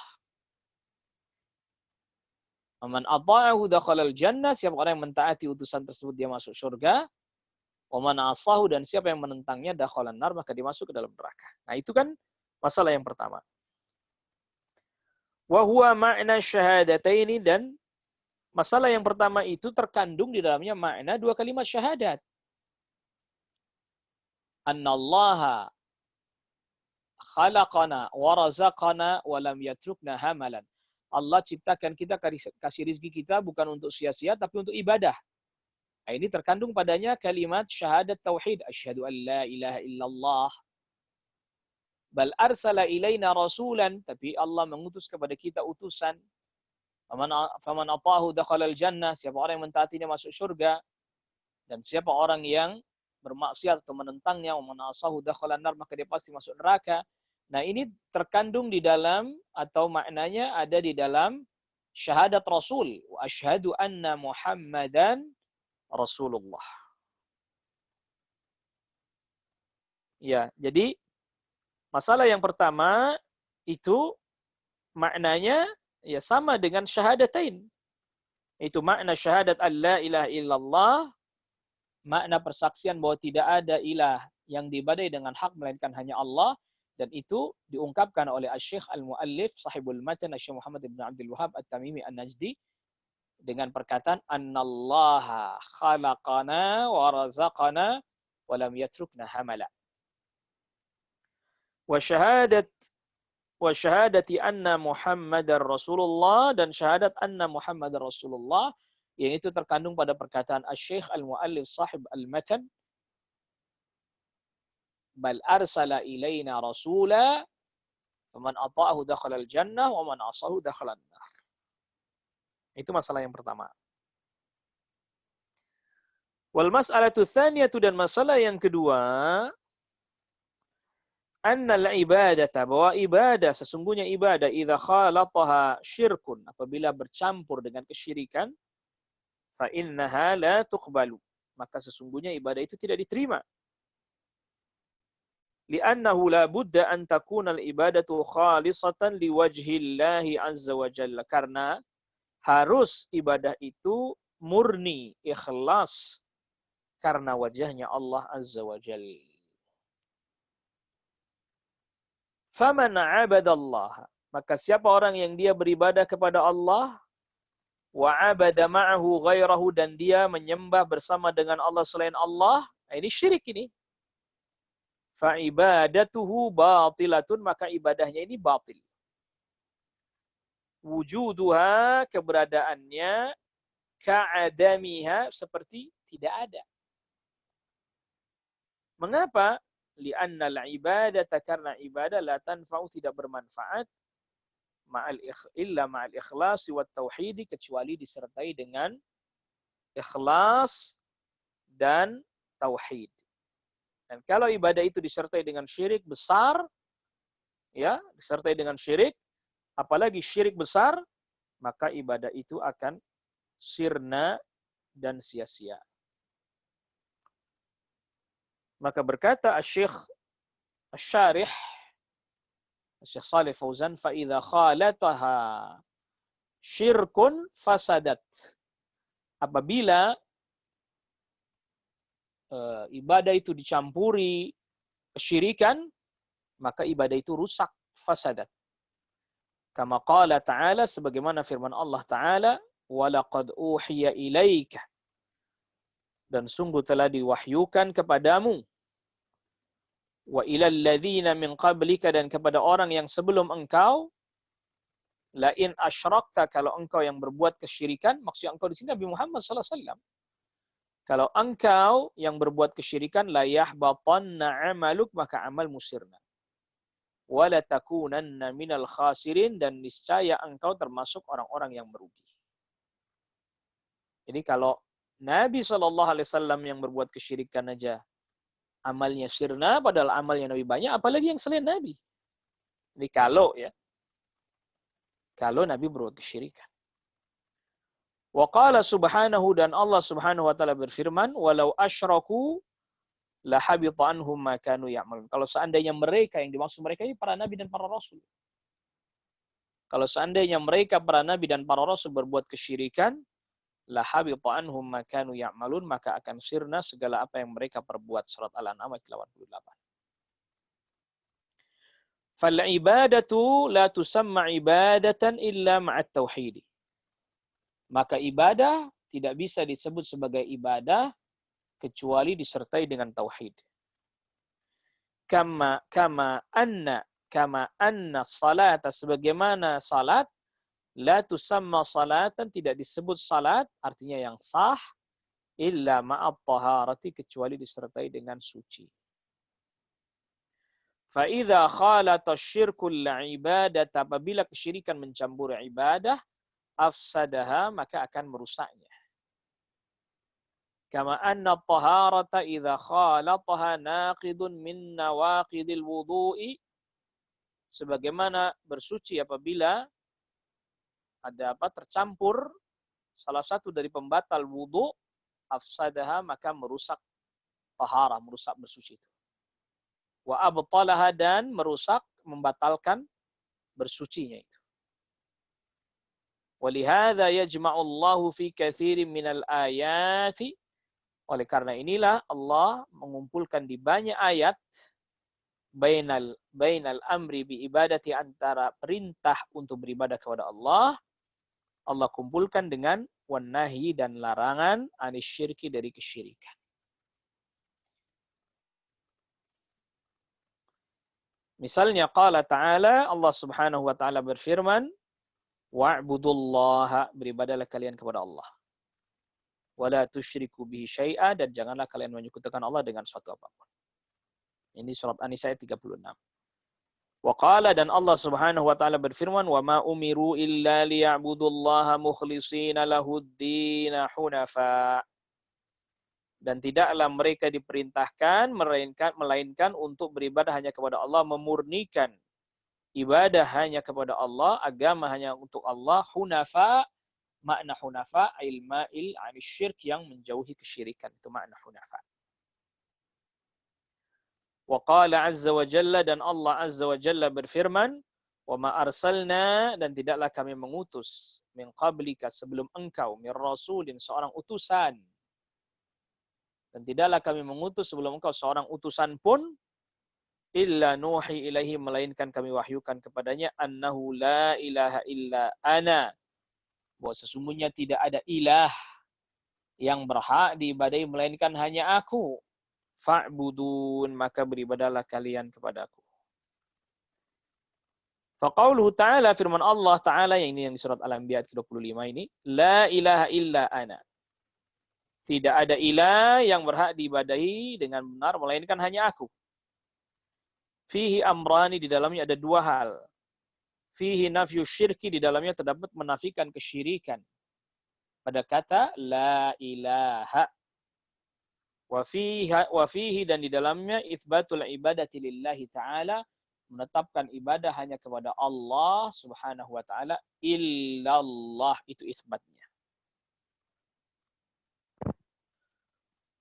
Man ata'ahu dakhalal jannah, siapa orang yang mentaati utusan tersebut dia masuk surga. Wa man asahu, dan siapa yang menentangnya dakhalan nar, maka dia masuk ke dalam neraka. Nah, itu kan masalah yang pertama. Wa huwa ma'na syahadataini, dan masalah yang pertama itu terkandung di dalamnya makna dua kalimat syahadat. Annallaha khalaqana wa razaqana wa lam yatrukna hamalan. Allah ciptakan kita, kasih rizki kita bukan untuk sia-sia, tapi untuk ibadah. Nah, ini terkandung padanya kalimat syahadat tauhid. Asyhadu an la ilaha illallah. Bal arsala ilaina rasulan, tapi Allah mengutus kepada kita utusan. Faman ata'ahu dakhalal jannah, siapa orang yang mentaatinya masuk surga. Dan siapa orang yang bermaksiat atau menentangnya, wa man asahu dakhalan nar, maka dia pasti masuk neraka. Nah, ini terkandung di dalam, atau maknanya ada di dalam syahadat Rasul. Wa asyhadu anna Muhammadan Rasulullah. Ya, jadi masalah yang pertama itu maknanya ya sama dengan syahadatain. Itu makna syahadat an la ilaha illallah, makna persaksian bahwa tidak ada ilah yang diibadai dengan hak melainkan hanya Allah, dan itu diungkapkan oleh Asy-Syaikh Al-Muallif Sahibul Matan Asy-Syaikh Muhammad bin Abdul Wahhab At-Tamimi An-Najdi dengan perkataan annallaha khalaqana wa razaqana wa lam yatrukna hamala. Wa syahadati anna Muhammadar Rasulullah, dan syahadat anna Muhammadar Rasulullah yang itu terkandung pada perkataan Asy-Syaikh Al-Muallif Sahib Al-Matan, bal arsala ilaina rasula faman ata'ahu dakhala al-jannah wa man asahu dakhala an-nar. Itu masalah yang pertama. Wal mas'alatu tsaniyatu, dan masalah yang kedua, annal ibadata, bahwa ibadah, sesungguhnya ibadah, idza khalataha syirkun, apabila bercampur dengan kesyirikan, fa innaha la tuqbalu, maka sesungguhnya ibadah itu tidak diterima. Li'annahu la budda an takuna al-ibadatu khalisatan liwajhillahi azza wa jalla, karena harus ibadah itu murni, ikhlas karena wajahnya Allah azza wa jalla. Faman 'abadallaha, maka siapa orang yang dia beribadah kepada Allah, wa 'abada ma'ahu ghairahu, dan dia menyembah bersama dengan Allah selain Allah, ini syirik ini. Fa ibadatuhu batilatun, maka ibadahnya ini batil. Wujuduha, keberadaannya, ka'adamiha, seperti tidak ada. Mengapa? Li'annal ibadata, karena ibadah la tanfa'u, tidak bermanfaat, illa ma'al ikhlasi wat tauhidi, kecuali disertai dengan ikhlas dan tauhid. Dan kalau ibadah itu disertai dengan syirik besar, ya, disertai dengan syirik, apalagi syirik besar, maka ibadah itu akan sirna dan sia-sia. Maka berkata Asy-Syaikh Asy-Syarih Syekh Shalih Fauzan, fa idza khalataha syirkun fasadat, apabila ibadah itu dicampuri kesyirikan, maka ibadah itu rusak, fasadat. Kama qala ta'ala, sebagaimana firman Allah Ta'ala, walaqad uhiya ilaika, dan sungguh telah diwahyukan kepadamu, wa ilal ladzina min qablika, dan kepada orang yang sebelum engkau, la in asyrakta, kalau engkau yang berbuat kesyirikan, maksudnya engkau di sini Nabi Muhammad sallallahu alaihi wasallam. Kalau engkau yang berbuat kesyirikan, la yahbatanna 'amaluk, maka amal musirna. Wa la takunanna minal khasirin, dan niscaya engkau termasuk orang-orang yang merugi. Jadi kalau Nabi sallallahu alaihi wasallam yang berbuat kesyirikan aja amalnya sirna, padahal amalnya Nabi banyak, apalagi yang selain Nabi. Jadi kalau Nabi berbuat kesyirikan. Wa qala subhanahu, dan Allah subhanahu wa ta'ala berfirman, walau asyraku la habita anhum ma kanu ya'malun. Kalau seandainya mereka, yang dimaksud mereka ini para nabi dan para rasul. Kalau seandainya mereka para nabi dan para rasul berbuat kesyirikan, la habita anhum ma kanu ya'malun, maka akan sirna segala apa yang mereka perbuat. Surat Al-An'am ayat 88. Fal ibadatu la tusamma ibadatan illa ma'at tauhid. Maka ibadah tidak bisa disebut sebagai ibadah kecuali disertai dengan tauhid. Kama anna salata, sebagaimana salat, la tusamma salatan, tidak disebut salat, artinya yang sah, illa ma'at taharati, kecuali disertai dengan suci. Fa idza khalata syirkul ibadah, apabila kesyirikan mencampuri ibadah, afsadaha, maka akan merusaknya. Kama anna taharata idza khalataha naqidun min nawaqidil wudu'i, sebagaimana bersuci apabila ada tercampur salah satu dari pembatal wudu, afsadaha, maka merusak taharah, merusak bersuci itu. Wa abtalaha, dan merusak, membatalkan bersucinya itu. Walihada yajma'ullahu fi katsirin minal ayati. Oleh karena inilah Allah mengumpulkan di banyak ayat bainal amri bi ibadati, antara perintah untuk beribadah kepada Allah kumpulkan dengan wan nahyi dan larangan anisyirki, dari kesyirikan. Misalnya qala ta'ala, Allah Subhanahu wa taala berfirman, wa'budullaha, beribadahlah kalian kepada Allah. Wala tusyriku bihi syai'a, dan janganlah kalian menyekutukan Allah dengan suatu apapun. Ini surat An-Nisa ayat 36. Wa qala, dan Allah Subhanahu wa taala berfirman, wa ma umiru illa liya'budullaha mukhlishina lahud-din hunafa. Dan tidaklah mereka diperintahkan melainkan untuk beribadah hanya kepada Allah, memurnikan ibadah hanya kepada Allah, agama hanya untuk Allah, hunafa. Makna hunafa ilma'il anisyirk, yang menjauhi kesyirikan, itu makna hunafa. Wa qala azza wa jalla, dan Allah azza wa jalla berfirman, wa ma arsalna, dan tidaklah kami mengutus, min qablika, sebelum engkau, min rasulin, seorang utusan. Dan tidaklah kami mengutus sebelum engkau seorang utusan pun, illa nuhi ilaihi, melainkan kami wahyukan kepadanya, annahu la ilaha illa ana, bahwa sesungguhnya tidak ada ilah yang berhak diibadahi melainkan hanya aku. Fa'budun, maka beribadahlah kalian kepadaku. Faqauluhu ta'ala, firman Allah ta'ala yang ini yang di surat Al-Anbiya ke-25 ini, la ilaha illa ana. Tidak ada ilah yang berhak diibadahi dengan benar melainkan hanya aku. Fihi amrani, di dalamnya ada dua hal. Fihi nafyu syirki, di dalamnya terdapat menafikan kesyirikan pada kata la ilaha. Wa fihi, dan di dalamnya itsbatul ibadati lillahi ta'ala, menetapkan ibadah hanya kepada Allah Subhanahu wa taala, illallah, itu itsbatnya.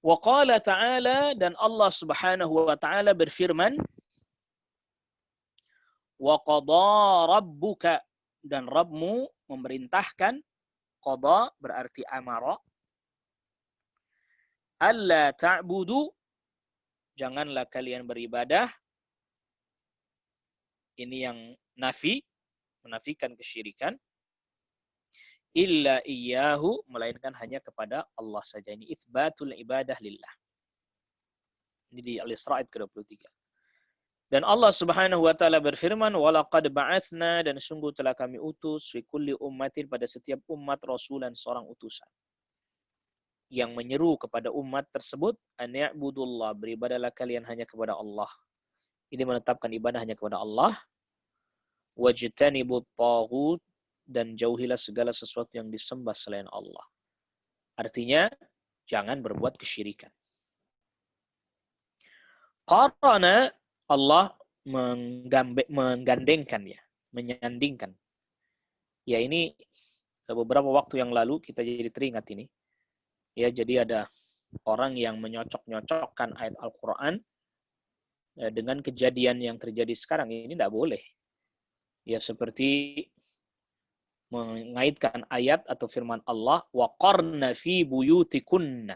Wa qala ta'ala, dan Allah Subhanahu wa taala berfirman, wa qada rabbuka, dan Rabbmu memerintahkan, qada berarti amara, alla ta'budu, janganlah kalian beribadah, ini yang nafi, menafikan kesyirikan, illa iyyahu, melainkan hanya kepada Allah saja. Ini itsbatul ibadah lillah. Ini di Al-Isra ayat ke-23. Dan Allah Subhanahu wa taala berfirman, walaqad ba'atsna, dan sungguh telah kami utus, fi kulli ummatin, pada setiap umat, rasulan, seorang utusan, yang menyeru kepada umat tersebut, an ya'budullah, beribadahlah kalian hanya kepada Allah. Ini menetapkan ibadah hanya kepada Allah. Wajtanibut taghut, dan jauhilah segala sesuatu yang disembah selain Allah. Artinya, jangan berbuat kesyirikan. Qarana, Allah menggandengkan, ya, menyandingkan. Ya, ini beberapa waktu yang lalu kita jadi teringat ini. Ya, jadi ada orang yang menyocok-nyocokkan ayat Al-Quran dengan kejadian yang terjadi sekarang. Ini tidak boleh. Ya, seperti mengaitkan ayat atau firman Allah, wa qarna fi buyutikunna,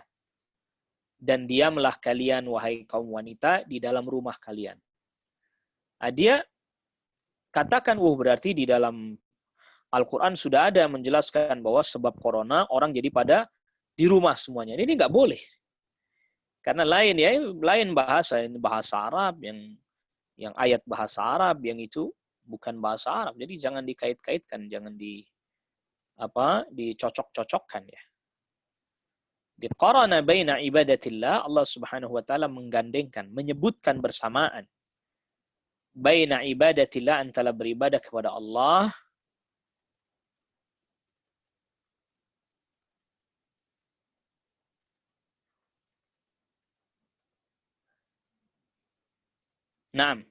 dan diamlah kalian wahai kaum wanita di dalam rumah kalian. Nah, dia katakan, berarti di dalam Al-Quran sudah ada menjelaskan bahwa sebab corona orang jadi pada di rumah semuanya. Ini nggak boleh. Karena lain bahasa, ini bahasa Arab, yang ayat bahasa Arab, yang itu bukan bahasa Arab. Jadi jangan dikait-kaitkan, jangan dicocok-cocokkan, ya. Di qarana baina ibadatillah, Allah Subhanahu wa taala menggandengkan, menyebutkan bersamaan baina ibadatillah, antara beribadah kepada Allah, Naam.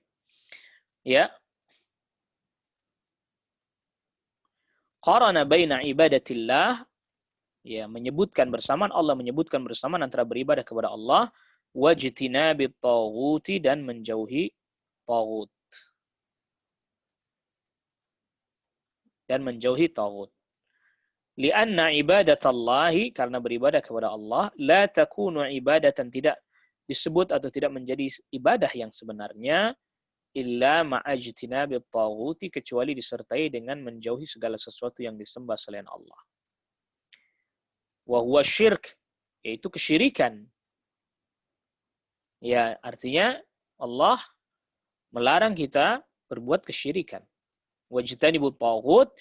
Ya. Qarana baina ibadatillah, ya, menyebutkan bersamaan, Allah menyebutkan bersamaan antara beribadah kepada Allah, wajtinabit taghuti, dan menjauhi taghut. Dan menjauhi taghut. Lianna ibadatallahi, karena beribadah kepada Allah, la takunu ibadatan, tidak disebut atau tidak menjadi ibadah yang sebenarnya, illa ma'ajtinabit taghuti, kecuali disertai dengan menjauhi segala sesuatu yang disembah selain Allah. Wa huwa syirk, yaitu kesyirikan. Ya, artinya Allah melarang kita berbuat kesyirikan. Wajtanibut taghut,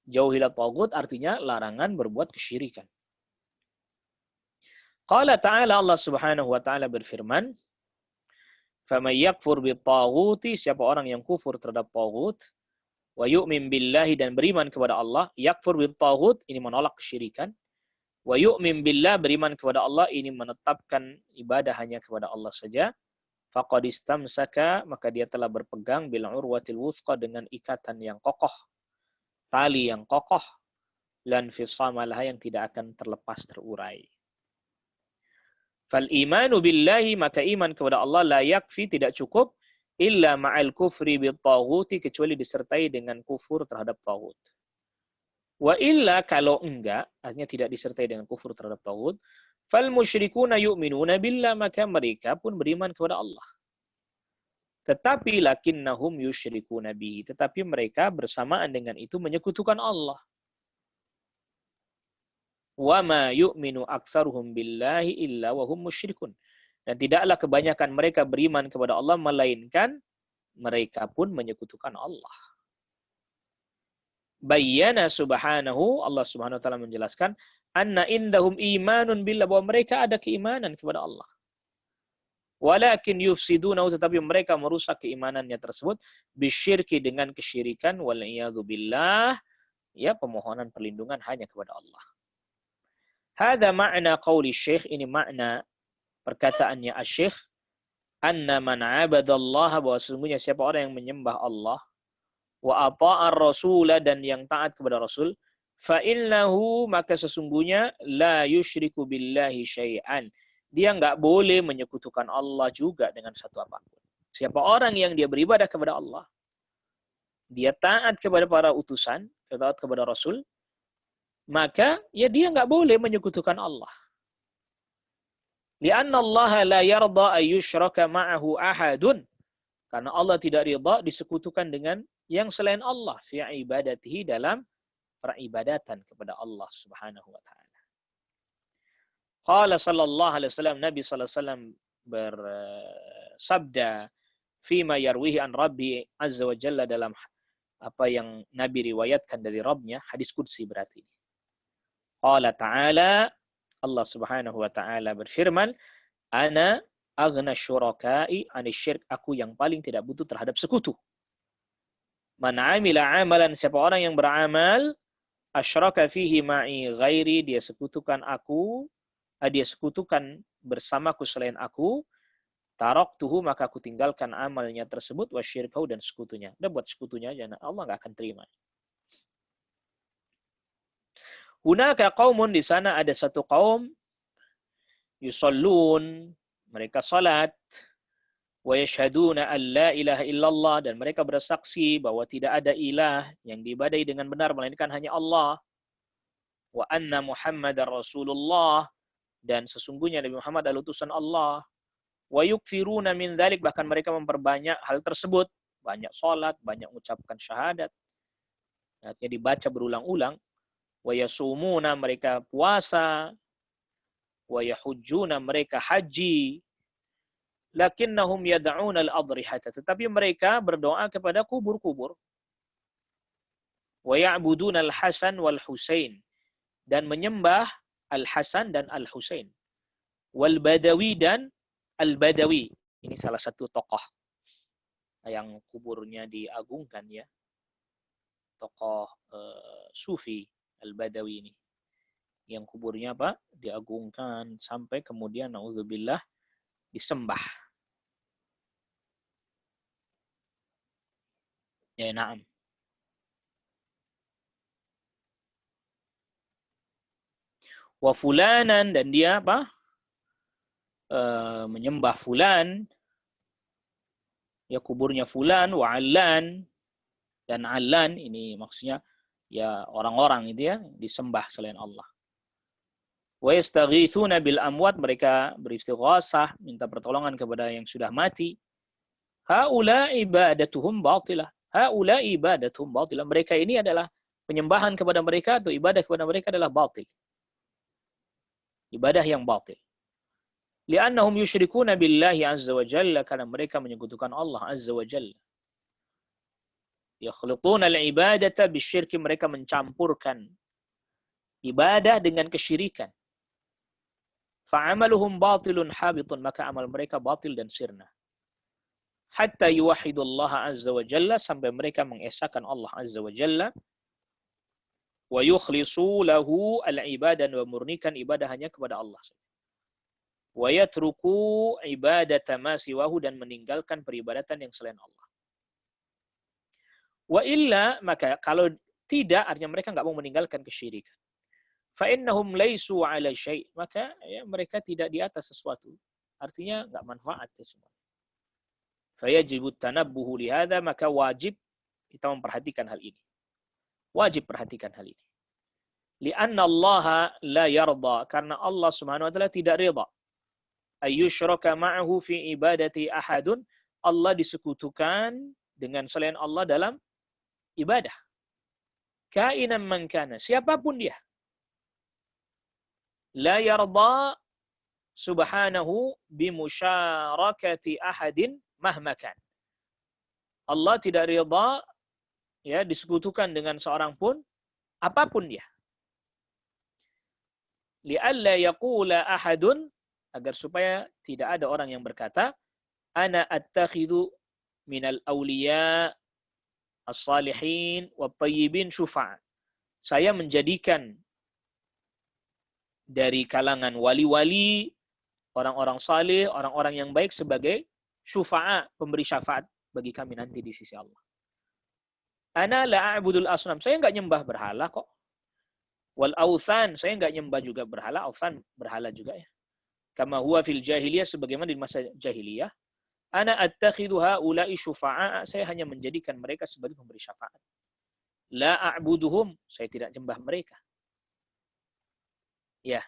jauhilah taghut, artinya larangan berbuat kesyirikan. Qala ta'ala, Allah Subhanahu wa taala berfirman, "Faman yakfur bit-taghuti", siapa orang yang kufur terhadap taghut, wa yu'min billahi, dan beriman kepada Allah. Yakfur bit-taghut, ini menolak kesyirikan. Wa yu'min billah, beriman kepada Allah, ini menetapkan ibadah hanya kepada Allah saja. Faqad istamsaka, maka dia telah berpegang bil urwatil wuthqa, dengan ikatan yang kokoh, tali yang kokoh, lan fisama laha, yang tidak akan terlepas terurai. Fal imanu billahi, maka iman kepada Allah, la yakfi, tidak cukup, illa ma'al kufri bit taghuti, kecuali disertai dengan kufur terhadap taghut. Wa illa, kalau enggak, artinya tidak disertai dengan kufur terhadap taghut, fal musyrikuna yu'minuna billah, maka mereka pun beriman kepada Allah. Tetapi lakinnahum yusyrikuna bihi, tetapi mereka bersamaan dengan itu menyekutukan Allah. Wa ma yu'minu aktsaruhum billahi illa wa hum musyrikun. Dan tidaklah kebanyakan mereka beriman kepada Allah melainkan mereka pun menyekutukan Allah. Bayyana subhanahu, Allah Subhanahu wa taala menjelaskan, anna indahum imanun billah, bahwa mereka ada keimanan kepada Allah. Walakin yufsiduna, tetapi mereka merusak keimanannya tersebut, bisyirki, dengan kesyirikan, wal iyadzu billah, ya, pemohonan perlindungan hanya kepada Allah. Hada makna qauli syekh, ini makna perkataannya asy-syekh, anna man 'abadallaha, bahwa sesungguhnya siapa orang yang menyembah Allah, wa ata'ar rasula, dan yang taat kepada Rasul, fa innahu, maka sesungguhnya, la yusyriku billahi syai'an, dia nggak boleh menyekutukan Allah juga dengan satu apapun. Siapa orang yang dia beribadah kepada Allah, dia taat kepada para utusan, taat kepada Rasul, maka ya dia nggak boleh menyekutukan Allah. Lianna Allah la yarda ay yushraka ma'ahu ahadun, karena Allah tidak ridha disekutukan dengan yang selain Allah, fi ibadatihi, dalam peribadatan kepada Allah Subhanahu wa taala. Qala sallallahu alaihi wasallam, Nabi sallallahu alaihi wasallam bersabda, fima yarwihi an Rabbi azza wa jalla, dalam apa yang Nabi riwayatkan dari Rabbnya, hadis qudsi berarti. Qala ta'ala, Allah Subhanahu wa taala berfirman, ana aghna syuraka'i anisyirk, aku yang paling tidak butuh terhadap sekutu. Man amila amalan, siapa orang yang beramal, asyraka fihi ma'i ghairi, dia sekutukan aku, dia sekutukan bersamaku selain aku, taraktuhu, maka aku tinggalkan amalnya tersebut, wa syirkahu, dan sekutunya. Udah buat sekutunya aja, Allah nggak akan terima. Hunaka qaumun, di sana ada satu kaum, yusallun, mereka salat, wa yashhaduna an la ilaha illallah, dan mereka bersaksi bahwa tidak ada ilah yang diibadahi dengan benar melainkan hanya Allah, wa anna Muhammadar Rasulullah, dan sesungguhnya Nabi Muhammad adalah utusan Allah, wa yukthiruna min dzalik, bahkan mereka memperbanyak hal tersebut, banyak salat, banyak mengucapkan syahadat, artinya dibaca berulang-ulang, wa yasumuna, mereka puasa, wa yahujjuna, mereka haji, lakinnahum yad'una al-adrihata, tetapi mereka berdoa kepada kubur-kubur, wa ya'buduna al-Hasan wal Husain, dan menyembah Al-Hasan dan Al-Husain, wal Badawi, dan Al-Badawi, ini salah satu tokoh yang kuburnya diagungkan, ya, tokoh Sufi Al-Badawi ini, yang kuburnya apa? Diagungkan sampai kemudian naudzubillah disembah. Ya, na'am. Wa fulanan, dan dia apa? Menyembah fulan, ya, kuburnya fulan, wa allan, dan allan, ini maksudnya ya orang-orang itu ya disembah selain Allah. Wa yastaghithuna bil amwat, mereka beristighosah, minta pertolongan kepada yang sudah mati. Haula ibadatuhum batilah. Haula ibadatuhum batilah. Mereka ini adalah penyembahan kepada mereka atau ibadah kepada mereka adalah batil. Ibadah yang batil. Li'annahum yusyrikuna billahi azza wa jalla, karena mereka menyekutukan Allah azza wa jalla. Yakhlutuna al-ibadata bisyirki, mereka mencampurkan ibadah dengan kesyirikan. Fa'amaluhum batilun habitun, maka amal mereka batil dan sirna. Hatta yuwahidullaha azza wa jalla, sampai mereka mengesahkan Allah azza wa jalla. Wa yukhlisu lahu al-ibadah, dan memurnikan ibadah hanya kepada Allah. Wa yatruku ibadata ma siwahu, dan meninggalkan peribadatan yang selain Allah. Wa illa, maka kalau tidak, artinya mereka nggak mau meninggalkan kesyirikan. Fa innahum laisu ala syai', maka ya, mereka tidak di atas sesuatu. Artinya nggak manfaat itu semua. Fa yajibu tanabbuhu li hadza, maka wajib kita memperhatikan hal ini. Wajib perhatikan hal ini. Li'anna Allah la yarda, karena Allah Subhanahu wa taala tidak ridha. Ayyushraka ma'ahu fi ibadati ahadun, Allah disekutukan dengan selain Allah dalam ibadah. Kainan man kana, siapapun dia. La yarda subhanahu bimusyarakati ahadin mahma kan. Allah tidak ridha ya disekutukan dengan seorang pun, apapun dia. Li'alla yaqula ahadun, agar supaya tidak ada orang yang berkata, ana attakhidhu minal awliya as-salihin wa tayyibin syufa'a. Saya menjadikan dari kalangan wali-wali, orang-orang saleh, orang-orang yang baik sebagai syufa'a, pemberi syafaat bagi kami nanti di sisi Allah. Ana la a'budul asnam, saya enggak nyembah berhala kok. Wal authan, saya enggak nyembah juga berhala, authan berhala juga ya. Kama huwa fil jahiliyah, sebagaimana di masa jahiliyah. Ana attakhidhu haula'i syufa'a, saya hanya menjadikan mereka sebagai pemberi syafaat. La a'buduhum, saya tidak nyembah mereka. Ya.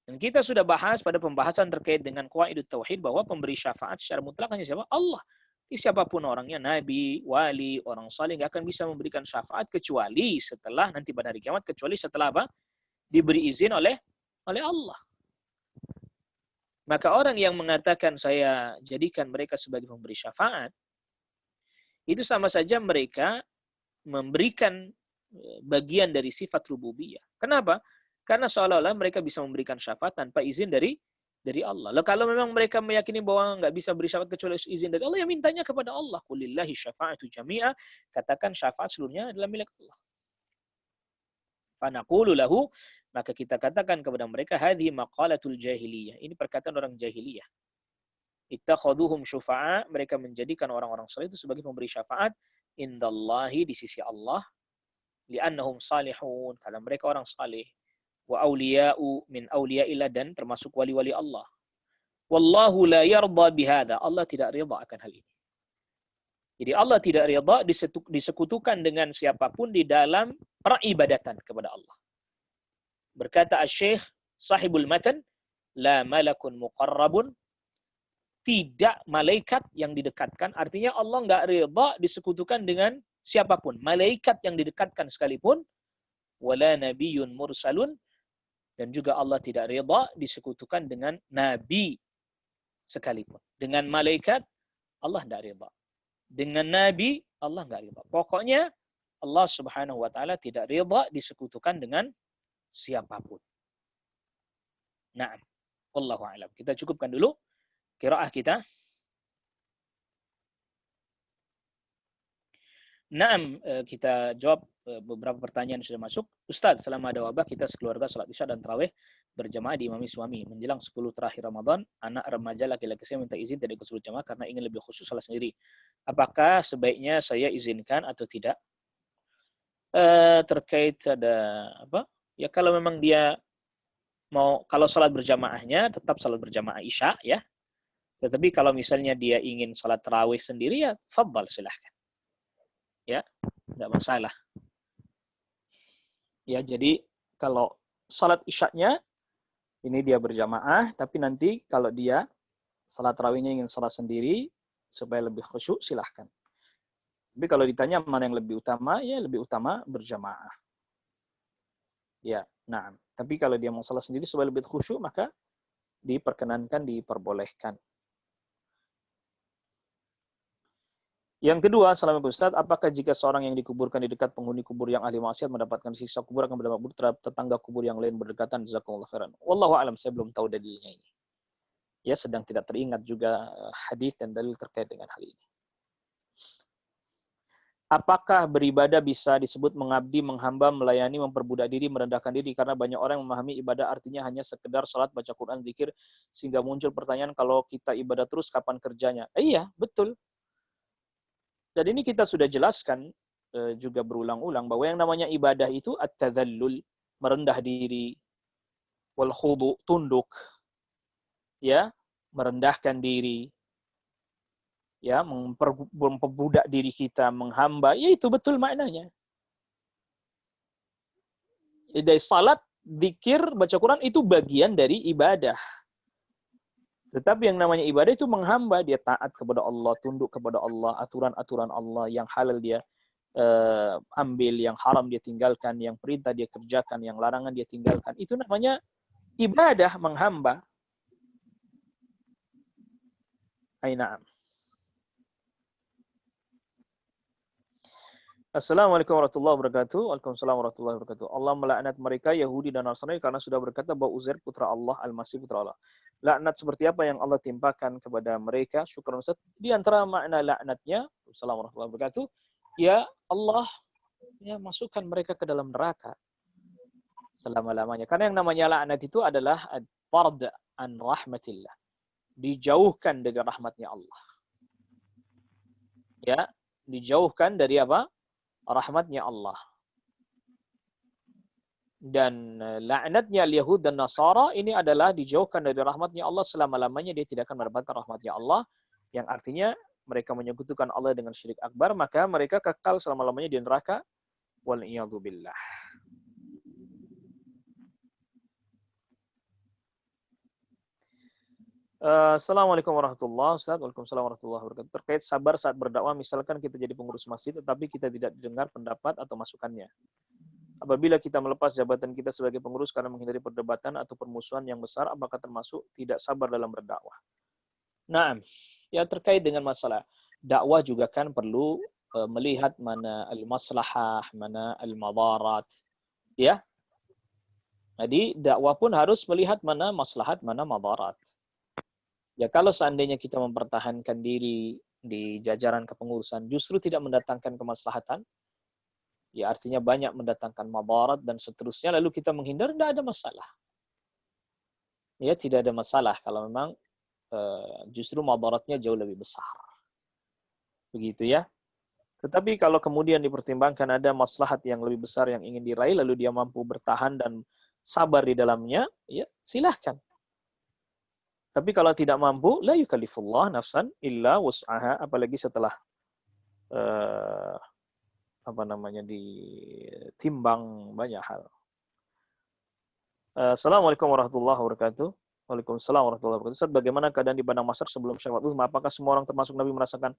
Dan kita sudah bahas pada pembahasan terkait dengan qawaidut tauhid bahwa pemberi syafaat secara mutlak hanya siapa? Allah. Siapapun orangnya, nabi, wali, orang saleh, nggak akan bisa memberikan syafaat kecuali setelah nanti pada hari kiamat, kecuali setelah apa? Diberi izin oleh Allah. Maka orang yang mengatakan saya jadikan mereka sebagai pemberi syafaat, itu sama saja mereka memberikan bagian dari sifat rububiyah. Kenapa? Karena seolah-olah mereka bisa memberikan syafaat tanpa izin dari Allah. Lalu kalau memang mereka meyakini bahwa nggak bisa beri syafaat kecuali izin dari Allah, ya mintanya kepada Allah. Qulillahi syafa'atu jami'a, katakan syafaat seluruhnya adalah milik Allah. Fanaqulu lahu, maka kita katakan kepada mereka, hadhi maqalatul jahiliyah. Ini perkataan orang jahiliyah. Ittakhaduhum syufa'a, mereka menjadikan orang-orang saleh itu sebagai pemberi syafaat indallahi, di sisi Allah, li'annahum salihun, karena mereka orang saleh. Wa awliya'u min awliya'illah, dan termasuk wali-wali Allah. Wallahu la yarda bihada, Allah tidak ridha akan hal ini. Jadi Allah tidak ridha disekutukan dengan siapapun di dalam peribadatan kepada Allah. Berkata Asy-Syaikh sahibul matan, la malakun muqarrabun, tidak malaikat yang didekatkan, artinya Allah nggak ridha disekutukan dengan siapapun, malaikat yang didekatkan sekalipun, wala nabiyyun mursalun, dan juga Allah tidak ridha disekutukan dengan nabi sekalipun. Dengan malaikat Allah tidak ridha. Dengan nabi Allah nggak ridha. Pokoknya Allah Subhanahu wa taala tidak ridha disekutukan dengan siapapun. Nah, wallahu a'lam. Kita cukupkan dulu qiraah kita. Naam, kita jawab beberapa pertanyaan yang sudah masuk. Ustaz, selama ada wabah kita sekeluarga salat isya dan tarawih berjamaah diimami suami. Menjelang 10 terakhir Ramadan, anak remaja laki-laki saya minta izin tidak ikut salat jamaah karena ingin lebih khusus salat sendiri. Apakah sebaiknya saya izinkan atau tidak? Terkait ada apa? Ya kalau memang dia mau, kalau salat berjamaahnya tetap salat berjamaah isya ya. Tetapi kalau misalnya dia ingin salat tarawih sendiri ya fadhal silahkan. Ya, enggak masalah. Ya, jadi kalau salat isyaknya ini dia berjamaah, tapi nanti kalau dia salat tarawihnya ingin salat sendiri supaya lebih khusyuk, silahkan. Tapi kalau ditanya mana yang lebih utama, ya lebih utama berjamaah. Ya, nah. Tapi kalau dia mau salat sendiri supaya lebih khusyuk, maka diperkenankan, diperbolehkan. Yang kedua, Assalamualaikum Ustaz, apakah jika seorang yang dikuburkan di dekat penghuni kubur yang ahli maksiat mendapatkan siksa kubur akan berdampak buruk terhadap tetangga kubur yang lain berdekatan? Jazakumullah khairan. Wallahu a'lam, saya belum tahu dalilnya ini. Ya, sedang tidak teringat juga hadis dan dalil terkait dengan hal ini. Apakah beribadah bisa disebut mengabdi, menghamba, melayani, memperbudak diri, merendahkan diri? Karena banyak orang yang memahami ibadah artinya hanya sekedar salat, baca Quran, zikir, sehingga muncul pertanyaan, kalau kita ibadah terus, kapan kerjanya? Iya, betul. Dan ini kita sudah jelaskan juga berulang-ulang bahwa yang namanya ibadah itu at-tadhallul, merendah diri, wal khudu, tunduk, ya, merendahkan diri, ya, memperbudak diri kita, menghamba, ya itu betul maknanya. Dari salat, zikir, baca Quran itu bagian dari ibadah. Tetapi yang namanya ibadah itu menghamba, dia taat kepada Allah, tunduk kepada Allah, aturan-aturan Allah, yang halal dia ambil, yang haram dia tinggalkan, yang perintah dia kerjakan, yang larangan dia tinggalkan. Itu namanya ibadah, menghamba. Aina'am. Assalamualaikum warahmatullahi wabarakatuh. Waalaikumsalam warahmatullahi wabarakatuh. Allah melaknat mereka Yahudi dan Nasrani karena sudah berkata bahwa Uzair putra Allah, Al-Masih putra Allah. Laknat seperti apa yang Allah timpakan kepada mereka? Syukran Ustaz. Di antara makna laknatnya, Assalamualaikum warahmatullahi wabarakatuh, ya Allah ya masukkan mereka ke dalam neraka selama-lamanya. Karena yang namanya laknat itu adalah fard an rahmatillah. Dijauhkan dari rahmatnya Allah. Ya, dijauhkan dari apa? Rahmatnya Allah. Dan laknatnya Yahud dan Nasara ini adalah dijauhkan dari rahmatnya Allah selama-lamanya, dia tidak akan mendapatkan rahmatnya Allah, yang artinya mereka menyekutukan Allah dengan syirik akbar, maka mereka kekal selama-lamanya di neraka. Wal iyadzu billah. Assalamualaikum warahmatullahi wabarakatuh. Waalaikumsalam warahmatullahi wabarakatuh. Terkait sabar saat berdakwah, misalkan kita jadi pengurus masjid, tetapi kita tidak didengar pendapat atau masukannya. Apabila kita melepas jabatan kita sebagai pengurus karena menghindari perdebatan atau permusuhan yang besar, apakah termasuk tidak sabar dalam berdakwah? Nah, ya terkait dengan masalah dakwah juga kan perlu melihat mana al-maslahah, mana al-madarat. Ya. Jadi dakwah pun harus melihat mana maslahat, mana madarat. Ya kalau seandainya kita mempertahankan diri di jajaran kepengurusan justru tidak mendatangkan kemaslahatan, ya artinya banyak mendatangkan madarat dan seterusnya, lalu kita menghindar, tidak ada masalah. Ya tidak ada masalah kalau memang justru madaratnya jauh lebih besar. Begitu ya. Tetapi kalau kemudian dipertimbangkan ada maslahat yang lebih besar yang ingin diraih, lalu dia mampu bertahan dan sabar di dalamnya, ya silahkan. Tapi kalau tidak mampu, la yukallifullah nafsan illa wus'aha, apalagi setelah ditimbang banyak hal. Assalamualaikum warahmatullahi wabarakatuh. Waalaikumsalam warahmatullahi wabarakatuh. Ustaz, bagaimana keadaan di padang mahsyar sebelum syafaat uzma? Apakah semua orang termasuk Nabi merasakan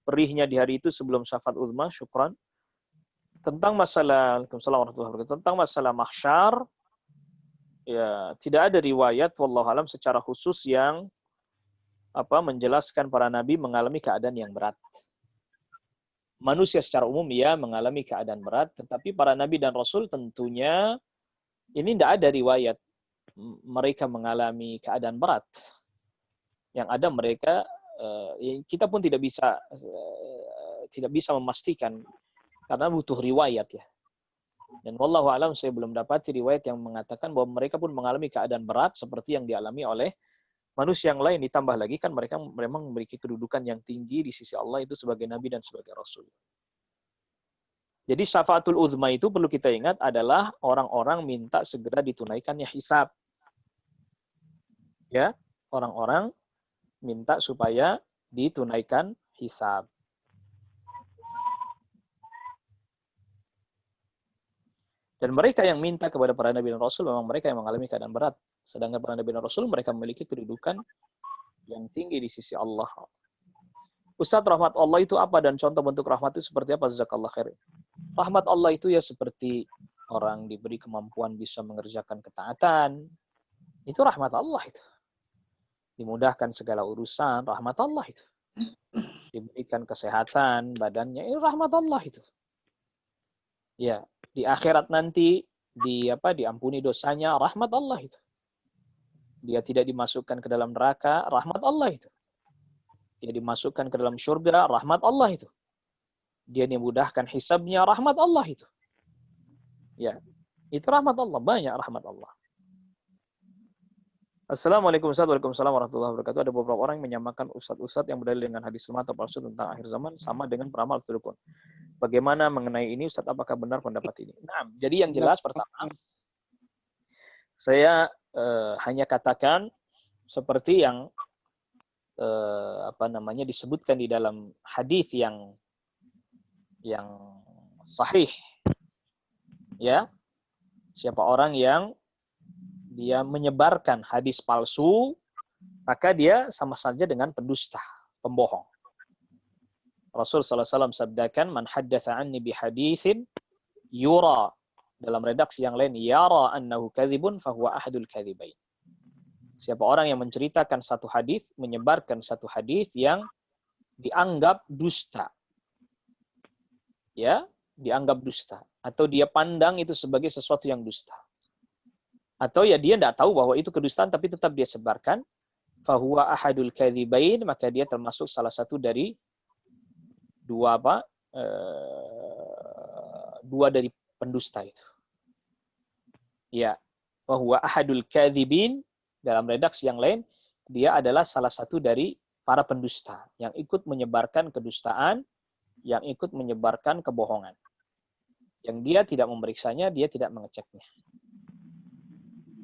perihnya di hari itu sebelum syafaat uzma? Syukran. Tentang masalah Waalaikumsalam warahmatullahi wabarakatuh. Tentang masalah mahsyar, ya tidak ada riwayat wallahu alam secara khusus yang menjelaskan para nabi mengalami keadaan yang berat. Manusia secara umum ya mengalami keadaan berat, tetapi para nabi dan rasul tentunya ini tidak ada riwayat mereka mengalami keadaan berat. Yang ada mereka, kita pun tidak bisa memastikan karena butuh riwayat ya. Dan wallahu alam saya belum dapati riwayat yang mengatakan bahwa mereka pun mengalami keadaan berat seperti yang dialami oleh manusia yang lain. Ditambah lagi kan mereka memang memiliki kedudukan yang tinggi di sisi Allah itu sebagai nabi dan sebagai rasul. Jadi syafaatul uzma itu perlu kita ingat adalah orang-orang minta segera ditunaikannya hisab. Ya, orang-orang minta supaya ditunaikan hisab. Dan mereka yang minta kepada para nabi dan rasul memang mereka yang mengalami keadaan berat. Sedangkan para nabi dan rasul mereka memiliki kedudukan yang tinggi di sisi Allah. Ustaz, rahmat Allah itu apa dan contoh bentuk rahmat itu seperti apa? Jazakallah khair. Rahmat Allah itu ya seperti orang diberi kemampuan bisa mengerjakan ketaatan. Itu rahmat Allah itu. Dimudahkan segala urusan, rahmat Allah itu. Diberikan kesehatan badannya, ini rahmat Allah itu. Ya, di akhirat nanti diampuni dosanya, rahmat Allah itu. Dia tidak dimasukkan ke dalam neraka, rahmat Allah itu. Dia dimasukkan ke dalam surga, rahmat Allah itu. Dia dimudahkan hisabnya, rahmat Allah itu. Ya, itu rahmat Allah, banyak rahmat Allah. Assalamualaikum warahmatullahi wabarakatuh. Ada beberapa orang yang menyamakan ustadz-ustadz yang berdalil dengan hadis lemah atau palsu tentang akhir zaman sama dengan peramal atau dukun. Bagaimana mengenai ini Ustadz, apakah benar pendapat ini? Nah, jadi yang jelas pertama, saya hanya katakan seperti yang disebutkan di dalam hadis yang sahih. Ya. Siapa orang yang dia menyebarkan hadis palsu, maka dia sama saja dengan pendusta, pembohong. Rasul sallallahu alaihi wasallam sabdakan, "Man haddatsa anni bi haditsin yura." Dalam redaksi yang lain, "Yara annahu kadzibun fahuwa ahadul kadzibain." Siapa orang yang menceritakan satu hadis, menyebarkan satu hadis yang dianggap dusta. Ya, dianggap dusta atau dia pandang itu sebagai sesuatu yang dusta. Atau ya dia tidak tahu bahwa itu kedustaan tapi tetap dia sebarkan, fahuwa ahadul kadzibain, maka dia termasuk salah satu dari dua dari pendusta itu. Ya, fahuwa ahadul kadzibin, dalam redaksi yang lain dia adalah salah satu dari para pendusta yang ikut menyebarkan kedustaan, yang ikut menyebarkan kebohongan. Yang dia tidak memeriksanya, dia tidak mengeceknya.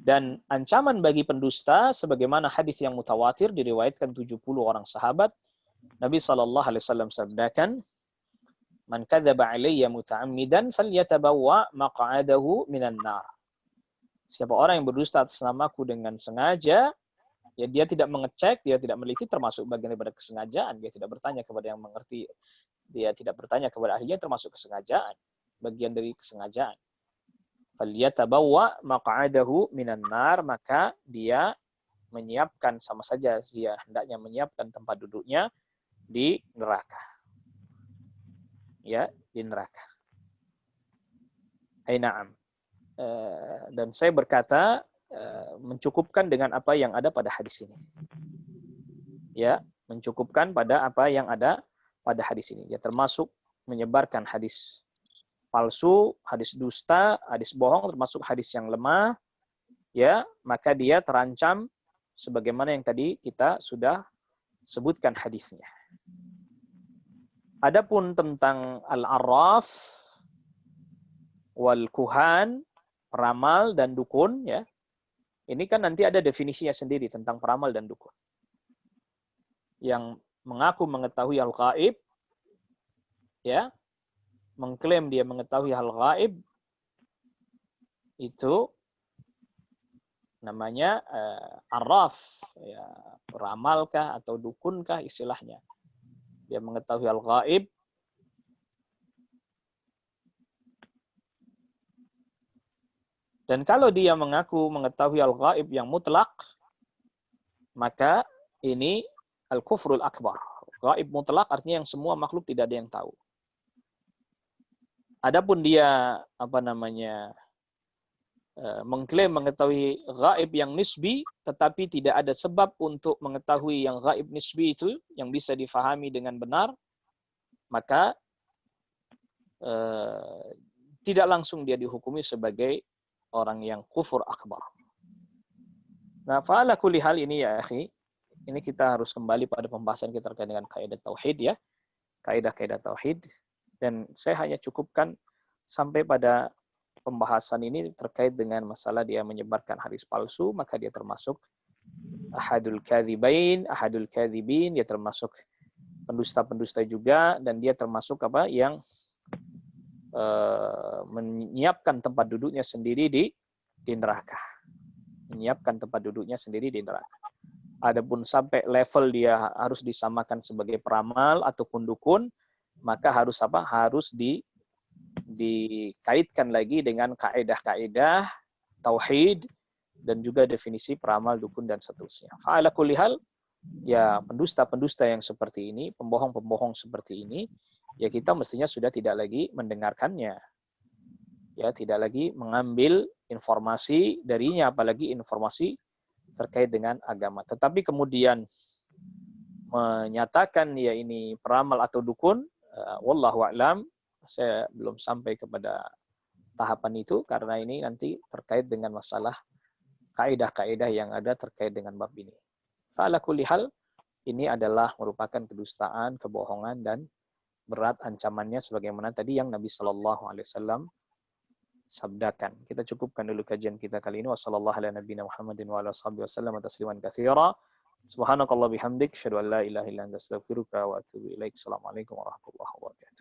Dan ancaman bagi pendusta, sebagaimana hadis yang mutawatir diriwayatkan 70 orang sahabat, Nabi SAW sabdakan, "Man kadzaba alayya muta'ammidan falyatabawwa maq'adahu minan nar." Siapa orang yang berdusta atas namaku dengan sengaja, ya dia tidak mengecek, dia tidak meliti, termasuk bagian daripada kesengajaan. Dia tidak bertanya kepada yang mengerti, dia tidak bertanya kepada ahlinya, termasuk kesengajaan, bagian dari kesengajaan. Falyatabawwa maq'adahu minan nar, maka dia menyiapkan, sama saja dia hendaknya menyiapkan tempat duduknya di neraka. Ya, di neraka. Na'am. Dan saya berkata mencukupkan dengan apa yang ada pada hadis ini. Ya, mencukupkan pada apa yang ada pada hadis ini. Dia termasuk menyebarkan hadis palsu, hadis dusta, hadis bohong, termasuk hadis yang lemah, ya, maka dia terancam sebagaimana yang tadi kita sudah sebutkan hadisnya. Adapun tentang al-arraf wal kuhan, peramal dan dukun, ya. Ini kan nanti ada definisinya sendiri tentang peramal dan dukun. Yang mengaku mengetahui al-ghaib, ya, mengklaim dia mengetahui hal gaib, itu namanya arraf, ya, peramalkah atau dukunkah istilahnya. Dia mengetahui hal gaib. Dan kalau dia mengaku mengetahui hal gaib yang mutlak, maka ini al-kufrul akbar. Gaib mutlak artinya yang semua makhluk tidak ada yang tahu. Adapun dia mengklaim mengetahui gaib yang nisbi, tetapi tidak ada sebab untuk mengetahui yang gaib nisbi itu yang bisa difahami dengan benar, maka tidak langsung dia dihukumi sebagai orang yang kufur akbar. Nah, fa'ala kulli hal ini ya akhi, ini kita harus kembali pada pembahasan kita terkait dengan kaidah tauhid, ya, kaidah-kaidah tauhid. Dan saya hanya cukupkan sampai pada pembahasan ini terkait dengan masalah dia menyebarkan hadis palsu, maka dia termasuk ahadul kadzibain, ahadul kadzibin, dia termasuk pendusta-pendusta juga, dan dia termasuk yang menyiapkan tempat duduknya sendiri di neraka. Menyiapkan tempat duduknya sendiri di neraka. Adapun sampai level dia harus disamakan sebagai peramal ataupun dukun, maka harus apa? Harus dikaitkan lagi dengan kaidah-kaidah tauhid dan juga definisi peramal, dukun dan seterusnya. Fa'ala kulli hal, ya pendusta-pendusta yang seperti ini, pembohong-pembohong seperti ini, ya kita mestinya sudah tidak lagi mendengarkannya. Ya, tidak lagi mengambil informasi darinya, apalagi informasi terkait dengan agama. Tetapi kemudian menyatakan ya ini peramal atau dukun, wallahu a'lam, saya belum sampai kepada tahapan itu karena ini nanti terkait dengan masalah kaidah-kaidah yang ada terkait dengan bab ini. Fa'ala kulli hal, ini adalah merupakan kedustaan, kebohongan dan berat ancamannya sebagaimana tadi yang Nabi Shallallahu alaihi wasallam sabdakan. Kita cukupkan dulu kajian kita kali ini. Wassallallahu ala nabiyina Muhammadin wa ala sahbihi wasallam tasliman katsira. Subhanakallah bihamdik, asyhadu an la ilaha illa anta astaghfiruka wa atubu ilaik. Assalamualaikum warahmatullahi wabarakatuh.